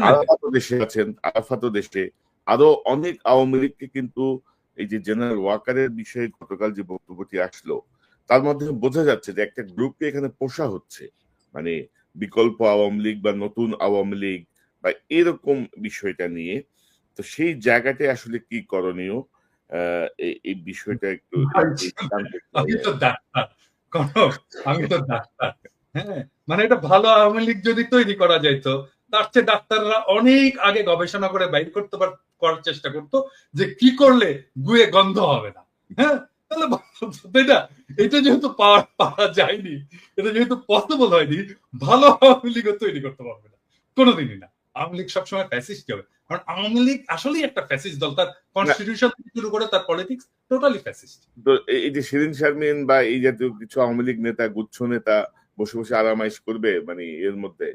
আরাফাতও দেশে আছেন, আরাফাতও দেশে। আরো অনেক আওয়ামী লীগকে কিন্তু এই যে জেনারেল ওয়াকারের বিষয়ে গতকাল যে বক্তব্যটি আসলো, তার মধ্যে বোঝা যাচ্ছে যে একটা গ্রুপকে এখানে পোষা হচ্ছে, মানে বিকল্প আওয়ামী লীগ বা নতুন আওয়ামী লীগ বা এরকম বিষয়টা নিয়ে। তো সেই জায়গাটায় আসলে কি করণীয়, এই বিষয়টা একটু আমি তো ডাক্তার, হ্যাঁ, মানে এটা ভালো আওয়ামী লীগ যদি তৈরি করা যাইতো, তার চেয়ে ডাক্তাররা অনেক আগে গবেষণা করে বাইর করতে করার চেষ্টা করতো যে কি করলে গুয়ে গন্ধ হবে না। হ্যাঁ, তাহলে এটা যেহেতু পাওয়া যায়নি, এটা যেহেতু পসিবল হয়নি, ভালো আওয়ামী লীগও তৈরি করতে পারবে না কোনোদিনই না। আওয়ামী লীগ সবসময় ফ্যাসিস্ট হবে, কারণ আওয়ামী লীগ আসলেই একটা ফ্যাসিস্ট দল, তার কনস্টিটিউশন থেকে শুরু করে তার পলিটিক্স টোটালি ফ্যাসিস্ট। তো এই যে শিরিন শারমিন বা এই জাতীয় কিছু আওয়ামী লীগ নেতা, গুচ্ছ নেতা বসে বসে আরামাইশ করবে মানে এর মধ্যে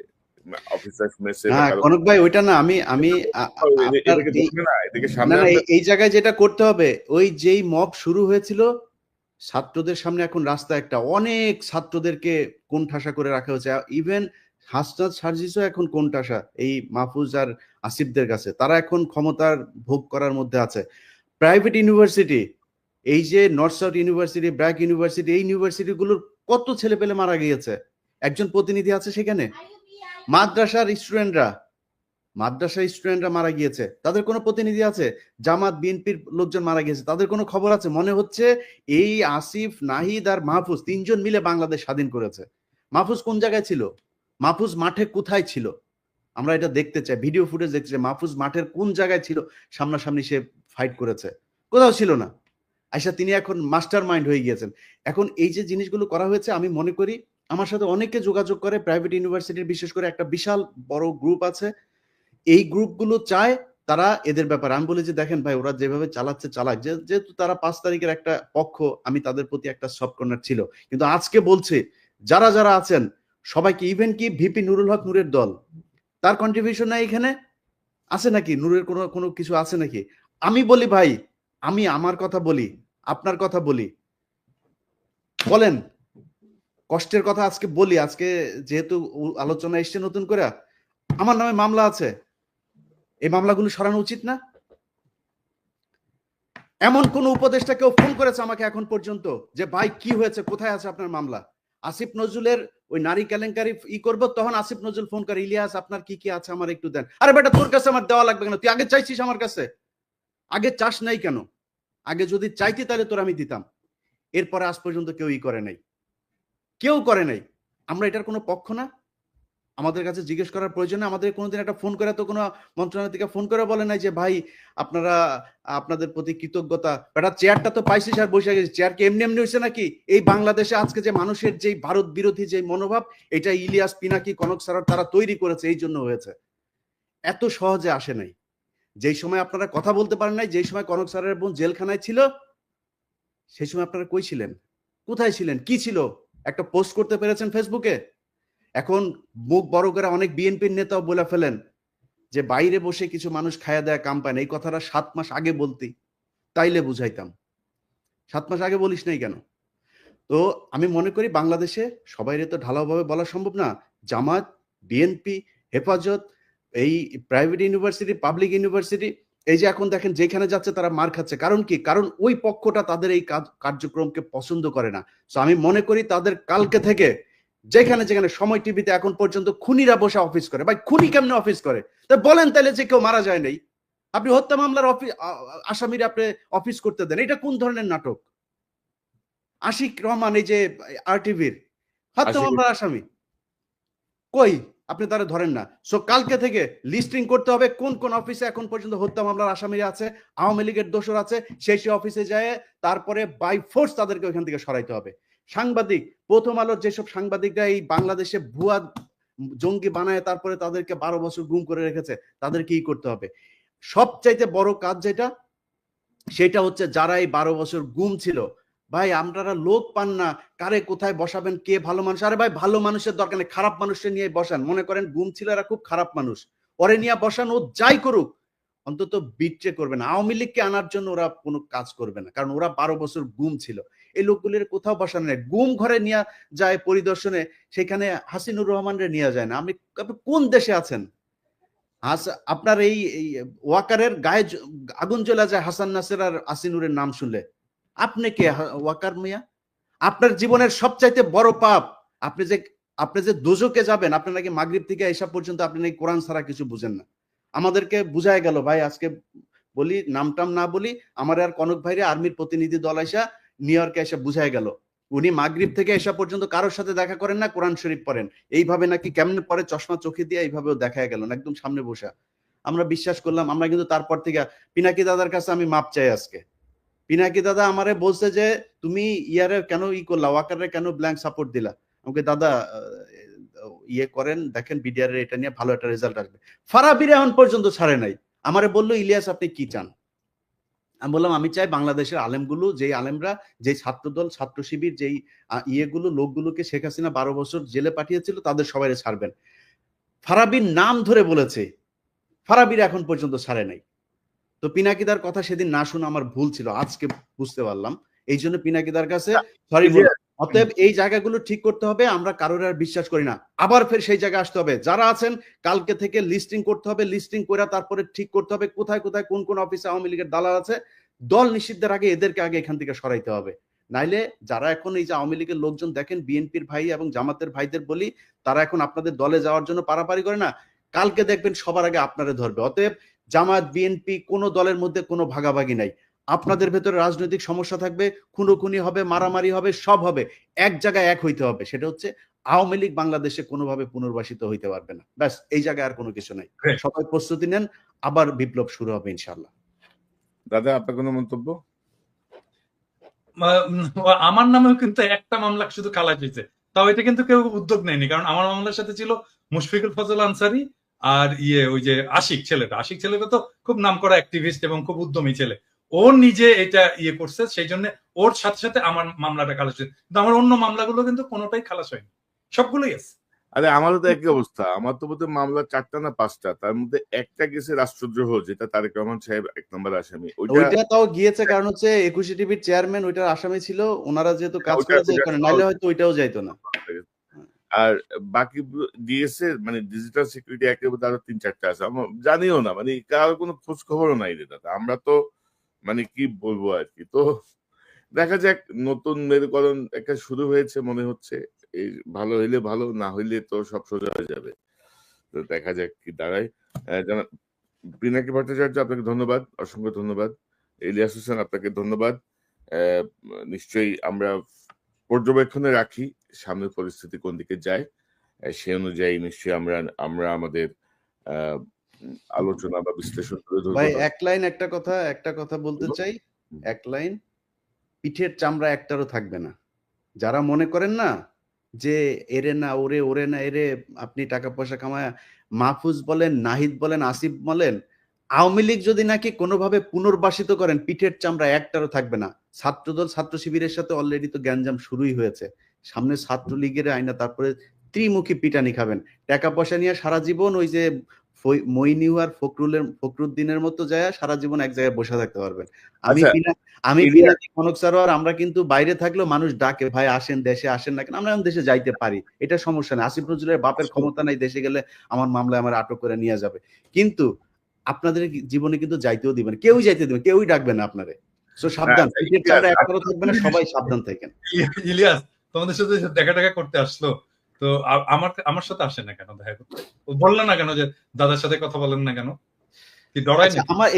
অফিসার মেসে না কনক ভাই, ওইটা না, আমি আপনার এটাকে দেখবে না, এটাকে না সামনে না আনবে। এই জায়গায় যেটা করতে হবে, ওই যেই মব শুরু হয়েছিল ছাত্রদের সামনে, এখন রাস্তা একটা অনেক ছাত্রদেরকে কোণঠাসা করে রাখা হয়েছে। ইভেন হাসনাত সার্জিসও এখন কোণঠাসা এই মাহফুজ আর আসিফদের কাছে, তারা এখন ক্ষমতার ভোগ করার মধ্যে আছে। প্রাইভেট ইউনিভার্সিটি, এই যে north south university, BRAC university, এই ইউনিভার্সিটিগুলোর কত ছেলে পেলে মারা গিয়েছে, একজন প্রতিনিধি আছে সেখানে। মাদ্রাসার স্টুডেন্টরা মারা গিয়েছে, তাদের কোনো প্রতিনিধি আছে? জামাত বিএনপির লোকজন মারা গিয়েছে, তাদের কোনো খবর আছে? মনে হচ্ছে এই আসিফ, নাহিদ আর মাহফুজ তিনজন মিলে বাংলাদেশ স্বাধীন করেছে। মাহফুজ কোন জায়গায় ছিল? মাহফুজ মাঠে কোথায় ছিল? আমরা এটা দেখতে চাই, ভিডিও ফুটেজ দেখতে চাই। মাহফুজ মাঠের কোন জায়গায় ছিল? সামনাসামনি সে ফাইট করেছে? কোথাও ছিল না। আচ্ছা, তিনি এখন মাস্টার মাইন্ড হয়ে গিয়েছেন। এখন এই যে জিনিসগুলো করা হয়েছে, আমি মনে করি আমার সাথে অনেকে যোগাযোগ করে, প্রাইভেট ইউনিভার্সিটির বিশেষ করে একটা বিশাল বড় গ্রুপ আছে, এই গ্রুপগুলো চায় তারা এদের ব্যাপারে, আমি বলি যে দেখেন ভাই, ওরা যেভাবে চালাচ্ছে চালাক, যেহেতু তারা 5 তারিখের একটা পক্ষ, আমি তাদের প্রতি একটা সফট কর্নার ছিল, কিন্তু আজকে বলছে যারা যারা আছেন সবাইকে, ইভেন কি ভিপি নুরুল হক নূরের দল, তার কন্ট্রিবিউশন নাই এখানে আছে নাকি? নূরের কোনো কোনো কিছু আছে নাকি? আমি বলি ভাই, আমি আমার কথা বলি, আপনার কথা বলি, বলেন কষ্টের কথা আজকে বলি। আজকে যেহেতু আলোচনা এসছে নতুন করে, আমার নামে মামলা আছে, এই মামলাগুলো সরানো উচিত না? এমন কোন উপদেষ্টা কেউ ফোন করেছে আমাকে এখন পর্যন্ত যে ভাই কি হয়েছে, কোথায় আছে আপনার মামলা? আসিফ নজরুলের ওই নারী কেলেঙ্কারি করবো, তখন আসিফ নজরুল ফোন করে, ইলিয়াস আপনার কি কি আছে আমার একটু দেন। আরে বেটা, তোর কাছে আমার দেওয়া লাগবে কেন? তুই আগে চাইছিস আমার কাছে? আগে চাস নাই কেন? আগে যদি চাইতি তাহলে তোর আমি দিতাম। এরপরে আজ পর্যন্ত কেউই করে নাই, কেউ করে নাই। আমরা এটার কোনো পক্ষ না? আমাদের কাছে জিজ্ঞেস করার প্রয়োজন নেই? আমাদের কোনোদিন একটা ফোন করে তো কোনো মন্ত্রণালয় থেকে ফোন করে বলে নাই যে ভাই আপনারা, আপনাদের প্রতি কৃতজ্ঞতা, বেটা চেয়ারটা তো পাইছিস আর বসে গেছিস, চেয়ার কি এমনি এমনি হয়েছে নাকি? এই বাংলাদেশে আজকে যে মানুষের যে ভারত বিরোধী যে মনোভাব, এটা ইলিয়াস, পিনাকি, কনক স্যার তারা তৈরি করেছে, এই জন্য হয়েছে। এত সহজে আসে নাই। যেই সময় আপনারা কথা বলতে পারেন নাই, যেই সময় কনক স্যারের বোন জেলখানায় ছিল, সেই সময় আপনারা কই ছিলেন? কোথায় ছিলেন? কি ছিল? একটা পোস্ট করতে পেরেছেন ফেসবুকে? এখন মুখ বড় করে অনেক বিএনপির নেতাও বলে ফেলেন যে বাইরে বসে কিছু মানুষ খায়া দেয়া কাম পায় না। এই কথাটা 7 মাস আগে বলতি, তাইলে বুঝাইতাম। 7 মাস আগে বলিস নাই কেন? তো আমি মনে করি বাংলাদেশে সবাইরে তো ঢালাওভাবে বলা সম্ভব না। জামাত, বিএনপি, হেফাজত, এই প্রাইভেট ইউনিভার্সিটি, পাবলিক ইউনিভার্সিটি, এই যে এখন দেখেন যেখানে যাচ্ছে তারা মার খাচ্ছে। কারণ কি? কারণ ওই পক্ষটা তাদের এই কার্যক্রমকে পছন্দ করে না। সো আমি মনে করি তাদের কালকে থেকে যেখানে যেখানে সময় টিভিতে এখন পর্যন্ত খুনিরা বসে অফিস করে। ভাই খুনি কেমনে অফিস করে? তা বলেন তাহলে যে কেউ মারা যায় নাই। আপনি হত্যা মামলার আসামিরা আপনি অফিস করতে দেন, এটা কোন ধরনের নাটক? আশিক রহমান, এই যে আরটিভির হত্যা মামলার আসামি, কই? আপনি তারা ধরেন না। সো কালকে থেকে লিস্টিং করতে হবে কোন কোন অফিসে এখন পর্যন্ত হত্যা মামলার আসামিরা আছে, আওয়ামী লীগের দোষর আছে, সেই অফিসে যায় তারপরে বাই ফোর্স তাদেরকে ওইখান থেকে সরাইতে হবে। সাংবাদিক, প্রথম আলোর যেসব সাংবাদিকরা এই বাংলাদেশে ভুয়া জঙ্গি বানায় তারপরে তাদেরকে 12 বছর গুম করে রেখেছে, তাদের কি করতে হবে? সবচাইতে বড় কাজ যেটা, সেটা হচ্ছে যারা এই 12 বছর গুম ছিল, ভাই আপনারা লোক পান না, কারে কোথায় বসাবেন, কে ভালো মানুষ? আরে ভাই ভালো মানুষের দরকার নেই, খারাপ মানুষের নিয়ে বসান। মনে করেন গুম ছিল, এরা খুব খারাপ মানুষ, ওরে নিয়ে বসান, ও যাই করুক অন্তত বিট্রে করবে না। আওয়ামী লীগকে আনার জন্য ওরা কোনো কাজ করবে না, কারণ ওরা 12 বছর গুম ছিল। এই লোকগুলির কোথাও বসানো নেই। গুম ঘরে নিয়ে যায় পরিদর্শনে, সেখানে হাসিনুর রহমানরে নিয়ে যায় না। আপনি কোন দেশে আছেন? আপনার এই ওয়াকারের গায়ে আগুন জ্বলে যায় হাসান নাসের আর আসিনুরের নাম শুনলে। আপনি কে ওয়াকার মিয়া? আপনার জীবনের সবচাইতে বড় পাপ, আপনি যে দোজকে যাবেন, আপনি নাকি মাগরিব থেকে এসা পর্যন্ত আপনি নাকি কোরআন ছাড়া কিছু বুঝেন না। আমাদেরকে বুঝায় গেল ভাই, আজকে বলি নামটাম না বলি, আমার আর কনক ভাইরে আর্মির প্রতিনিধি দল আসা নিউ ইয়র্কে এসে বুঝায় গেল, উনি মাগরিব থেকে এসা পর্যন্ত কারোর সাথে দেখা করেন না, কোরআন শরীফ পড়েন। এইভাবে নাকি কেমনে পরে চশমা চোখে দিয়ে এইভাবেও দেখা গেল না, একদম সামনে বসা। আমরা বিশ্বাস করলাম। আমরা কিন্তু তারপর থেকে পিনাকি দাদার কাছে আমি মাপ চাই আজকে। পিনাকি দাদা আমারে বলছে যে তুমি ইয়ারে কেন করলা, ওয়াকারে কেন ব্ল্যাঙ্ক সাপোর্ট দিলা? আমাকে দাদা ইয়ে করেন, দেখেন বিডিআর এর এটা নিয়ে ভালো একটা রেজাল্ট আসবে। ফারাবির এখন পর্যন্ত ছাড়ে নাই। আমারে বললো ইলিয়াস আপনি কি চান? আমি বললাম আমি চাই বাংলাদেশের আলেমগুলো, যেই আলেমরা, যেই ছাত্রদল, ছাত্র শিবির, যেই ইয়েগুলো লোকগুলোকে শেখ হাসিনা 12 বছর জেলে পাঠিয়েছিল তাদের সবাই ছাড়বেন। ফারাবির নাম ধরে বলেছে, ফারাবির এখন পর্যন্ত ছাড়ে নাই। তো পিনাকিদার কথা সেদিন না শুনে আমার ভুল ছিল, আজকে বুঝতে পারলাম। এই জন্য পিনাকিদার কাছে সরি বললাম। অতএব এই জায়গাগুলো ঠিক করতে হবে, আমরা কারোর আর বিশ্বাস করি না। আবার ফের সেই জায়গায় আসতে হবে, যারা আছেন কালকে থেকে লিস্টিং করতে হবে, লিস্টিং করে তারপরে ঠিক করতে হবে কোথায় কোথায় কোন কোন অফিসে আওয়ামী লীগের দালাল আছে। দল নিষিদ্ধের আগে এদেরকে আগে এখান থেকে সরাইতে হবে। নাইলে যারা এখন এই যে আওয়ামী লীগের লোকজন দেখেন, বিএনপির ভাই এবং জামাতের ভাইদের বলি, তারা এখন আপনাদের দলে যাওয়ার জন্য পারাপারি করে না, কালকে দেখবেন সবার আগে আপনারে ধরবে। অতএব জামাত, বিএনপি কোনো দলের মধ্যে কোনো ভাগাভাগি নাই। আপনাদের ভেতরে রাজনৈতিক সমস্যা থাকবে, খুনোখুনি হবে, মারামারি হবে, সব হবে, এক জায়গায় এক হইতে হবে। সেটা হচ্ছে আওয়ামী লীগ বাংলাদেশে কোনোভাবে পুনর্বাসিত হইতে পারবে না। ব্যাস, এই জায়গায় আর কোনো কিছু নাই। সবাই প্রস্তুতি নেন, আবার বিপ্লব শুরু হবে ইনশাল্লাহ। দাদা, আপনার কোনো মন্তব্য? আমার নামেও কিন্তু একটা মামলা শুধু খালাস হয়েছে, তাও এটা কিন্তু কেউ উদ্যোগ নেয়নি। কারণ আমার মামলার সাথে ছিল মুশফিকুল ফজল আনসারী আর ওই যে আশিক ছেলেটা তো খুব নামকরা অ্যাক্টিভিস্ট এবং খুব উদ্যমী ছেলে। ও নিজে এটা করছে, সেই জন্য ওর সাথে সাথে আমার মামলাটা খালাস হয়েছে। কিন্তু আমার অন্য মামলাগুলো কিন্তু কোনোটাই খালাস হয়নি, সবগুলোই আছে। আরে আমারও তো একই অবস্থা। আমার তো বোধহয় মামলা 4টা না 5টা, তার মধ্যে একটা গেছে রাষ্ট্রদ্রোহ, যেটা তারেক রহমান সাহেব 1 নম্বর আসামি। ওইটা তাও গিয়েছে কারণ হচ্ছে 21 টিভির চেয়ারম্যান ওইটার আসামি ছিল, ওনারা যেহেতু কাজ করেছে এখানে, নাইলে হয়তো ওইটাও যাইতো না। আর বাকি ডিএসএ মানে ডিজিটাল সিকিউরিটি অ্যাক্টের মধ্যে আরো 3-4টা আছে, আমরা জানিও না, মানে কারোর কোনো খোঁজ খবরও নাই রে দাদা। আমরা তো মানে কি বলবো আর কি। তো দেখা যাক, নতুন মেরুকরণ একটা শুরু হয়েছে মনে হচ্ছে। এই ভালো হইলে ভালো, না হইলে তো সব সোজা হয়ে যাবে। তো দেখা যাক কি দাঁড়ায়। পিনাকি ভট্টাচার্য, আপনাকে ধন্যবাদ, অসংখ্য ধন্যবাদ। ইলিয়াস হোসেন, আপনাকে ধন্যবাদ। নিশ্চয়ই আমরা পর্যবেক্ষণে রাখি সামনের পরিস্থিতি কোন দিকে যায়, সে অনুযায়ী নিশ্চয়ই আমরা আমাদের আলোচনা বা বিশ্লেষণ করে ধরবো। ভাই একটা কথা বলতে চাই, এক লাইন, পিঠের চামড়া একটারও থাকবে না। যারা মনে করেন না যে এরে না ওরে, ওরে না এরে, আপনি টাকা পয়সা কামায়, মাহফুজ বলেন, নাহিদ বলেন, আসিফ বলেন, আওয়ামী লীগ যদি নাকি কোনোভাবে পুনর্বাসিত করেন, পিঠের চামড়া একটারও থাকবে না। ছাত্রদল, ছাত্র শিবিরের সাথে অলরেডি তো গ্যাঞ্জাম শুরুই হয়েছে। সামনে ছাত্রলীগের আইনা, তারপরে ত্রিমুখী পিটানি খাবেন। টাকা পয়সা নিয়ে সারা জীবন ওই যে মইনিউ আর ফখরুদ্দিনের মতো যায় সারা জীবন এক জায়গায় বসে থাকতে পারবেন। আমি পিনাকি, কনক সারোয়ার, আমরা কিন্তু বাইরে থাকলেও মানুষ ডাকে, ভাই আসেন দেশে, আসেন না কেন? আমরা এখন দেশে যাইতে পারি, এটা সমস্যা নেই। আসিফ নজরুলের বাপের ক্ষমতা নাই, দেশে গেলে আমার মামলায় আমার আটক করে নিয়ে যাবে। কিন্তু আপনাদের জীবনে কিন্তু যাইতেও দিবেন, কেউই যাইতে দিবেন, কেউই ডাকবে না আপনারে। সো সাবধান, পিঠের চামড়া একটারও থাকবে না, সবাই সাবধান থাকেন। ইলিয়াস তোমাদের সাথে দেখা করতে আসলো, তো আমার সাথে আসে না কেন দেখা করতে? বললেন না কেন যে দাদার সাথে কথা বলেন না কেন? কি ডরাই না? আমার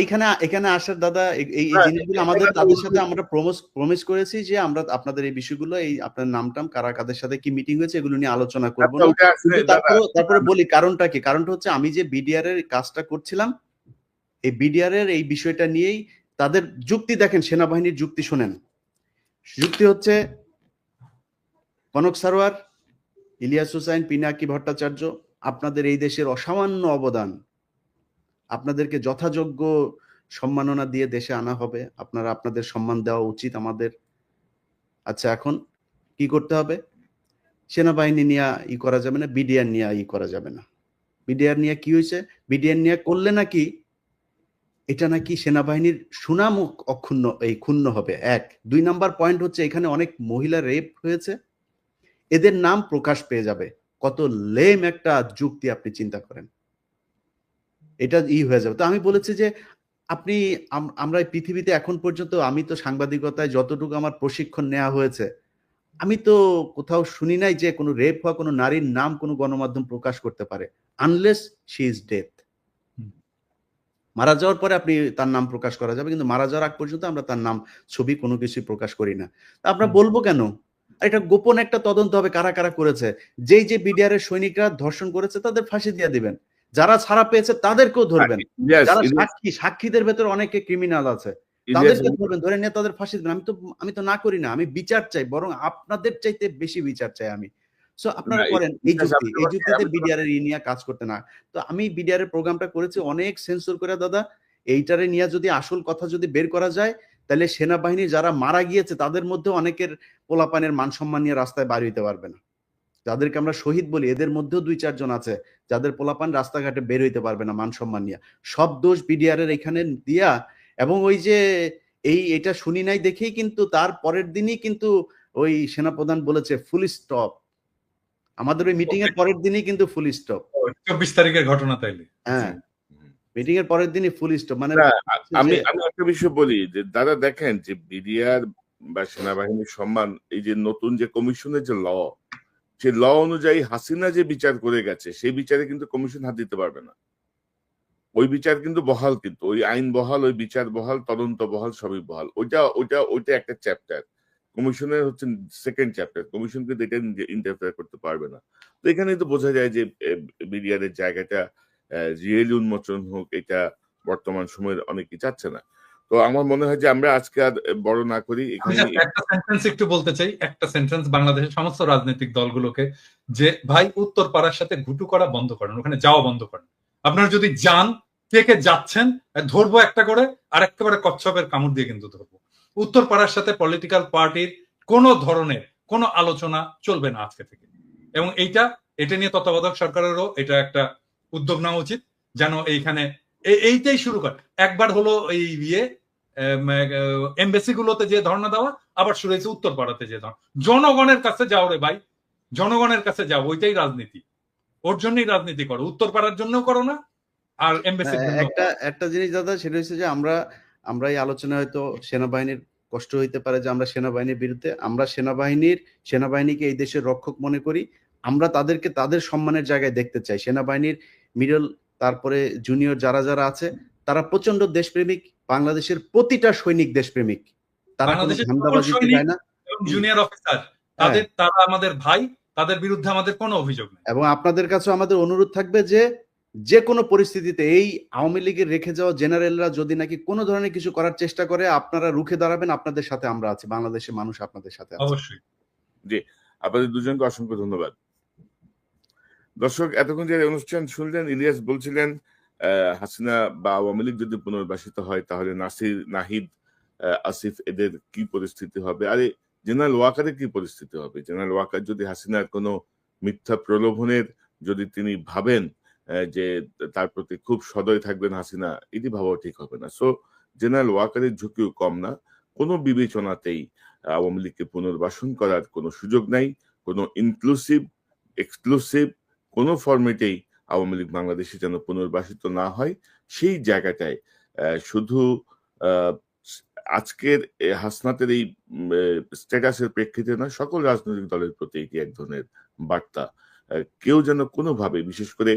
এখানে আসার দাদা, এই জিনিসগুলো আমাদের তাদের সাথে আমরা প্রমিস করেছি যে আমরা আপনাদের এই বিষয়গুলো, এই আপনার নামটাম কারা কাদের সাথে কি মিটিং হয়েছে এগুলো নিয়ে আলোচনা করবো না। তারপরে বলি কারণটা কি। কারণটা হচ্ছে আমি যে বিডিআর এর কাজটা করছিলাম, এই বিডিআর এর এই বিষয়টা নিয়েই তাদের যুক্তি দেখেন, সেনাবাহিনীর যুক্তি শোনেন। যুক্তি হচ্ছে কনক সারোয়ার, ইলিয়াস হোসেন, পিনাকি ভট্টাচার্য, আপনাদের এই দেশের অসামান্য অবদান, আপনাদেরকে যথাযোগ্য সম্মাননা দিয়ে দেশে আনা হবে, আপনাদের সম্মান দেওয়া উচিত আমাদের। আচ্ছা, এখন কি করতে হবে? সেনাবাহিনী নিয়ে করা যাবে না, বিডিআর নিয়ে করা যাবে না। বিডিআর নিয়ে কি হয়েছে? বিডিআর নিয়ে করলে নাকি এটা নাকি সেনাবাহিনীর সুনাম ক্ষুণ্ণ হবে। 1 2 নাম্বার পয়েন্ট হচ্ছে এখানে অনেক মহিলা রেপ হয়েছে, এদের নাম প্রকাশ পেয়ে যাবে। কত লেম একটা যুক্তি, আপনি চিন্তা করেন, এটা হয়ে যাবে। তো আমি বলেছি যে আমরা পৃথিবীতে এখন পর্যন্ত, আমি তো সাংবাদিকতায় যতটুকু আমার প্রশিক্ষণ নেওয়া হয়েছে, আমি তো কোথাও শুনি নাই যে কোনো রেপ হওয়া কোনো নারীর নাম কোনো গণমাধ্যম প্রকাশ করতে পারে, আনলেস শি ইজ ডেথ। মারা যাওয়ার পরে আপনি তার নাম প্রকাশ করা যাবে, কিন্তু মারা যাওয়ার আগ পর্যন্ত আমরা তার নাম, ছবি কোনো কিছুই প্রকাশ করি না। আমরা বলবো কেন? এটা গোপন একটা তদন্ত হবে, কারা কারা করেছে। যেই যে বিডিআর এর সৈনিকরা ধর্ষণ করেছে তাদের ফাঁসি দিয়ে দিবেন, যারা ছাড়া পেয়েছে তাদেরকেও ধরবেন, যারা সাক্ষীদের ভেতর অনেকে ক্রিমিনাল আছে তাদেরকে ধরবেন, ধরে নিয়ে তাদের ফাঁসি দিবেন। আমি তো না করি না, আমি বিচার চাই, বরং আপনাদের চাইতে বেশি বিচার চাই আমি। সো আপনারা না, করেন এই ইতিহাস যুক্তি, আপনি এই আমাকে যুক্তিতে আমি বিডিআর এর নিয়ে কাজ করতে না। তো আমি বিডিআর এর প্রোগ্রামটা করেছি অনেক সেন্সর করে দাদা। এইটারে নিয়ে যদি আসল কথা যদি বের করা যায়, তাহলে সেনাবাহিনী যারা মারা গিয়েছে তাদের মধ্যে অনেকের পোলাপানের মান সম্মান নিয়ে রাস্তায় বার হইতে পারবে না। যাদেরকে আমরা শহীদ বলি এদের মধ্যেও 2-4 জন আছে যাদের পোলাপান রাস্তাঘাটে বের হইতে পারবে না মান সম্মান নিয়ে। সব দোষ বিডিআর এর এখানে দিয়া, এবং ওই যে এটা শুনি নাই দেখেই কিন্তু তার পরের দিনই কিন্তু ওই সেনাপ্রধান বলেছে ফুল স্টপ। আমাদের ওই মিটিং এর পরের দিনই কিন্তু ফুল স্টপ। 24 তারিখের ঘটনা তাইলে। হ্যাঁ, হুম। মিটিং এর পরের দিনই ফুল স্টপ। মানে না, আমি যে আমি একটা বিষয় বলি যে দাদা দেখেন যে বিডিআর বা সেনাবাহিনীর সম্মান, এই যে নতুন যে কমিশনের যে ল, সেই ল অনুযায়ী হাসিনা যে বিচার করে গেছে সেই বিচারে কিন্তু কমিশন হাত দিতে পারবে না। ওই বিচার কিন্তু বহাল, কিন্তু ওই আইন বহাল, ওই বিচার বহাল, তদন্ত বহাল, সবই বহাল। ওইটা একটা চ্যাপ্টার। কমিশনের হচ্ছে সেকেন্ড চ্যাপ্টার। কমিশন কিন্তু এটা ইন্টারফেয়ার করতে পারবে না। তো এখানে তো বোঝা যায় যে বিডিআর এর জায়গাটা রিয়েলি উন্মোচন হোক, এটা বর্তমান সময়ের অনেকেই চাচ্ছে না। তো আমার মনে হয় যে আমরা আজকে আর বড় না করি আমি এখানে। just একটা সেন্টেন্স একটু বলতে চাই, একটা সেন্টেন্স বাংলাদেশের সমস্ত রাজনৈতিক দলগুলোকে, যে ভাই উত্তর পাড়ার সাথে ঘুটু করা বন্ধ করেন, ওখানে যাওয়া বন্ধ করেন। আপনারা যদি যান, কে কে যাচ্ছেন ধরবো একটা করে, আর একেবারে কচ্ছপের কামড় দিয়ে কিন্তু ধরবো। উত্তর পাড়ার সাথে পলিটিক্যাল পার্টির কোন ধরনের কোনো আলোচনা চলবে না আজকে থেকে। এবং এটা নিয়ে তত্ত্বাবধায়ক সরকারেরও এটা একটা উদ্যোগ নেওয়া উচিত, যেন এইখানে এইটাই শুরু করে। একবার হলো এই এমবেসি গুলোতে যে ধর্ণা দেওয়া, আবার শুরু হয়েছে উত্তর পাড়াতে যে ধর্ণা। জনগণের কাছে যাও রে ভাই, জনগণের কাছে যাও, ওইটাই রাজনীতি। ওর জন্যই রাজনীতি করো, উত্তর পাড়ার জন্য করো না, আর এমবেসির জন্য। একটা জিনিস দাদা, সেটা হচ্ছে যে আমরা এই আলোচনায় হয়তো সেনাবাহিনীর কষ্ট হইতে পারে যে আমরা সেনাবাহিনীর বিরুদ্ধে, আমরা সেনাবাহিনীকে এই দেশের রক্ষক মনে করি। আমরা তাদেরকে তাদের সম্মানের জায়গায় দেখতে চাই। সেনাবাহিনীর মিডল, তারপরে জুনিয়র যারা আছে, তারা প্রচন্ড দেশপ্রেমিক। বাংলাদেশের প্রতিটা সৈনিক দেশপ্রেমিক। তারা কোনো বাংলাদেশের ধান্দাবাজিতে যায় না। জুনিয়র অফিসার, তারা আমাদের ভাই, তাদের বিরুদ্ধে আমাদের কোনো অভিযোগ নেই। এবং আপনাদের কাছে আমাদের অনুরোধ থাকবে যে কোনো পরিস্থিতিতে এই আওয়ামী লীগের রেখে যাওয়া জেনারেলরা যদি নাকি কোনো ধরনের কিছু করার চেষ্টা করে, আপনারা রুখে দাঁড়াবেন। আপনাদের সাথে আমরা আছি, বাংলাদেশের মানুষ আপনাদের সাথে আছে। অবশ্যই। জি, আপনাদের দুজনকে অসংখ্য ধন্যবাদ। দর্শক, এতক্ষণ যে অনুষ্ঠান শুনলেন, ইলিয়াস বলছিলেন হাসিনা বা আওয়ামী লীগ যদি পুনর্বাসিত হয় তাহলে নাসির, নাহিদ, আসিফ এদের কি পরিস্থিতি হবে, আরে জেনারেল ওয়াকারের কি পরিস্থিতি হবে। জেনারেল ওয়াকার যদি হাসিনার কোনো মিথ্যা প্রলোভনের যদি তিনি ভাবেন যে তার প্রতি খুব সদয় থাকবেন হাসিনা, এটি ভাবাও ঠিক হবে না। সো জেনারেল ওয়াকারের ঝুঁকিও কম না। কোনো বিবেচনাতেই আওয়ামী লীগকে পুনর্বাসন করার কোনো সুযোগ নাই। কোনো ইনক্লুসিভ, এক্সক্লুসিভ কোনো ফরম্যাটেই আওয়ামী লীগ বাংলাদেশে যেন পুনর্বাসিত না হয়, সেই জায়গাটায় শুধু আজকের হাসনাতের এই স্ট্যাটাসের প্রেক্ষিতে না, সকল রাজনৈতিক দলের প্রতি এটি এক ধরনের বার্তা। কেউ যেন কোনোভাবে, বিশেষ করে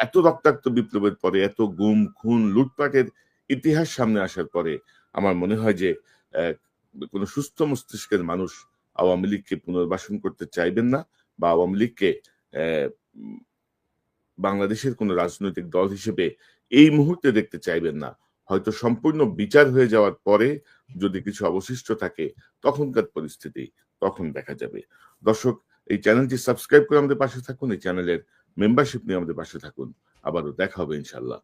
এত রক্তাক্ত বিপ্লবের পরে, এত গুম খুন লুটপাটের ইতিহাস সামনে আসার পরে আমার মনে হয় যে কোনো সুস্থ মস্তিষ্কের মানুষ আওয়ামী লীগকে পুনর্বাসন করতে চাইবেন না, বা আওয়ামী লীগকে বাংলাদেশের কোন রাজনৈতিক দল হিসেবে এই মুহূর্তে দেখতে চাইবেন না। হয়তো সম্পূর্ণ বিচার হয়ে যাওয়ার পরে যদি কিছু অবশিষ্ট থাকে, তখনকার পরিস্থিতি তখন দেখা যাবে। দর্শক, এই চ্যানেলটি সাবস্ক্রাইব করে আমাদের পাশে থাকুন, এই চ্যানেলের মেম্বারশিপ নিয়ে আমাদের পাশে থাকুন। আবারও দেখা হবে ইনশাল্লাহ।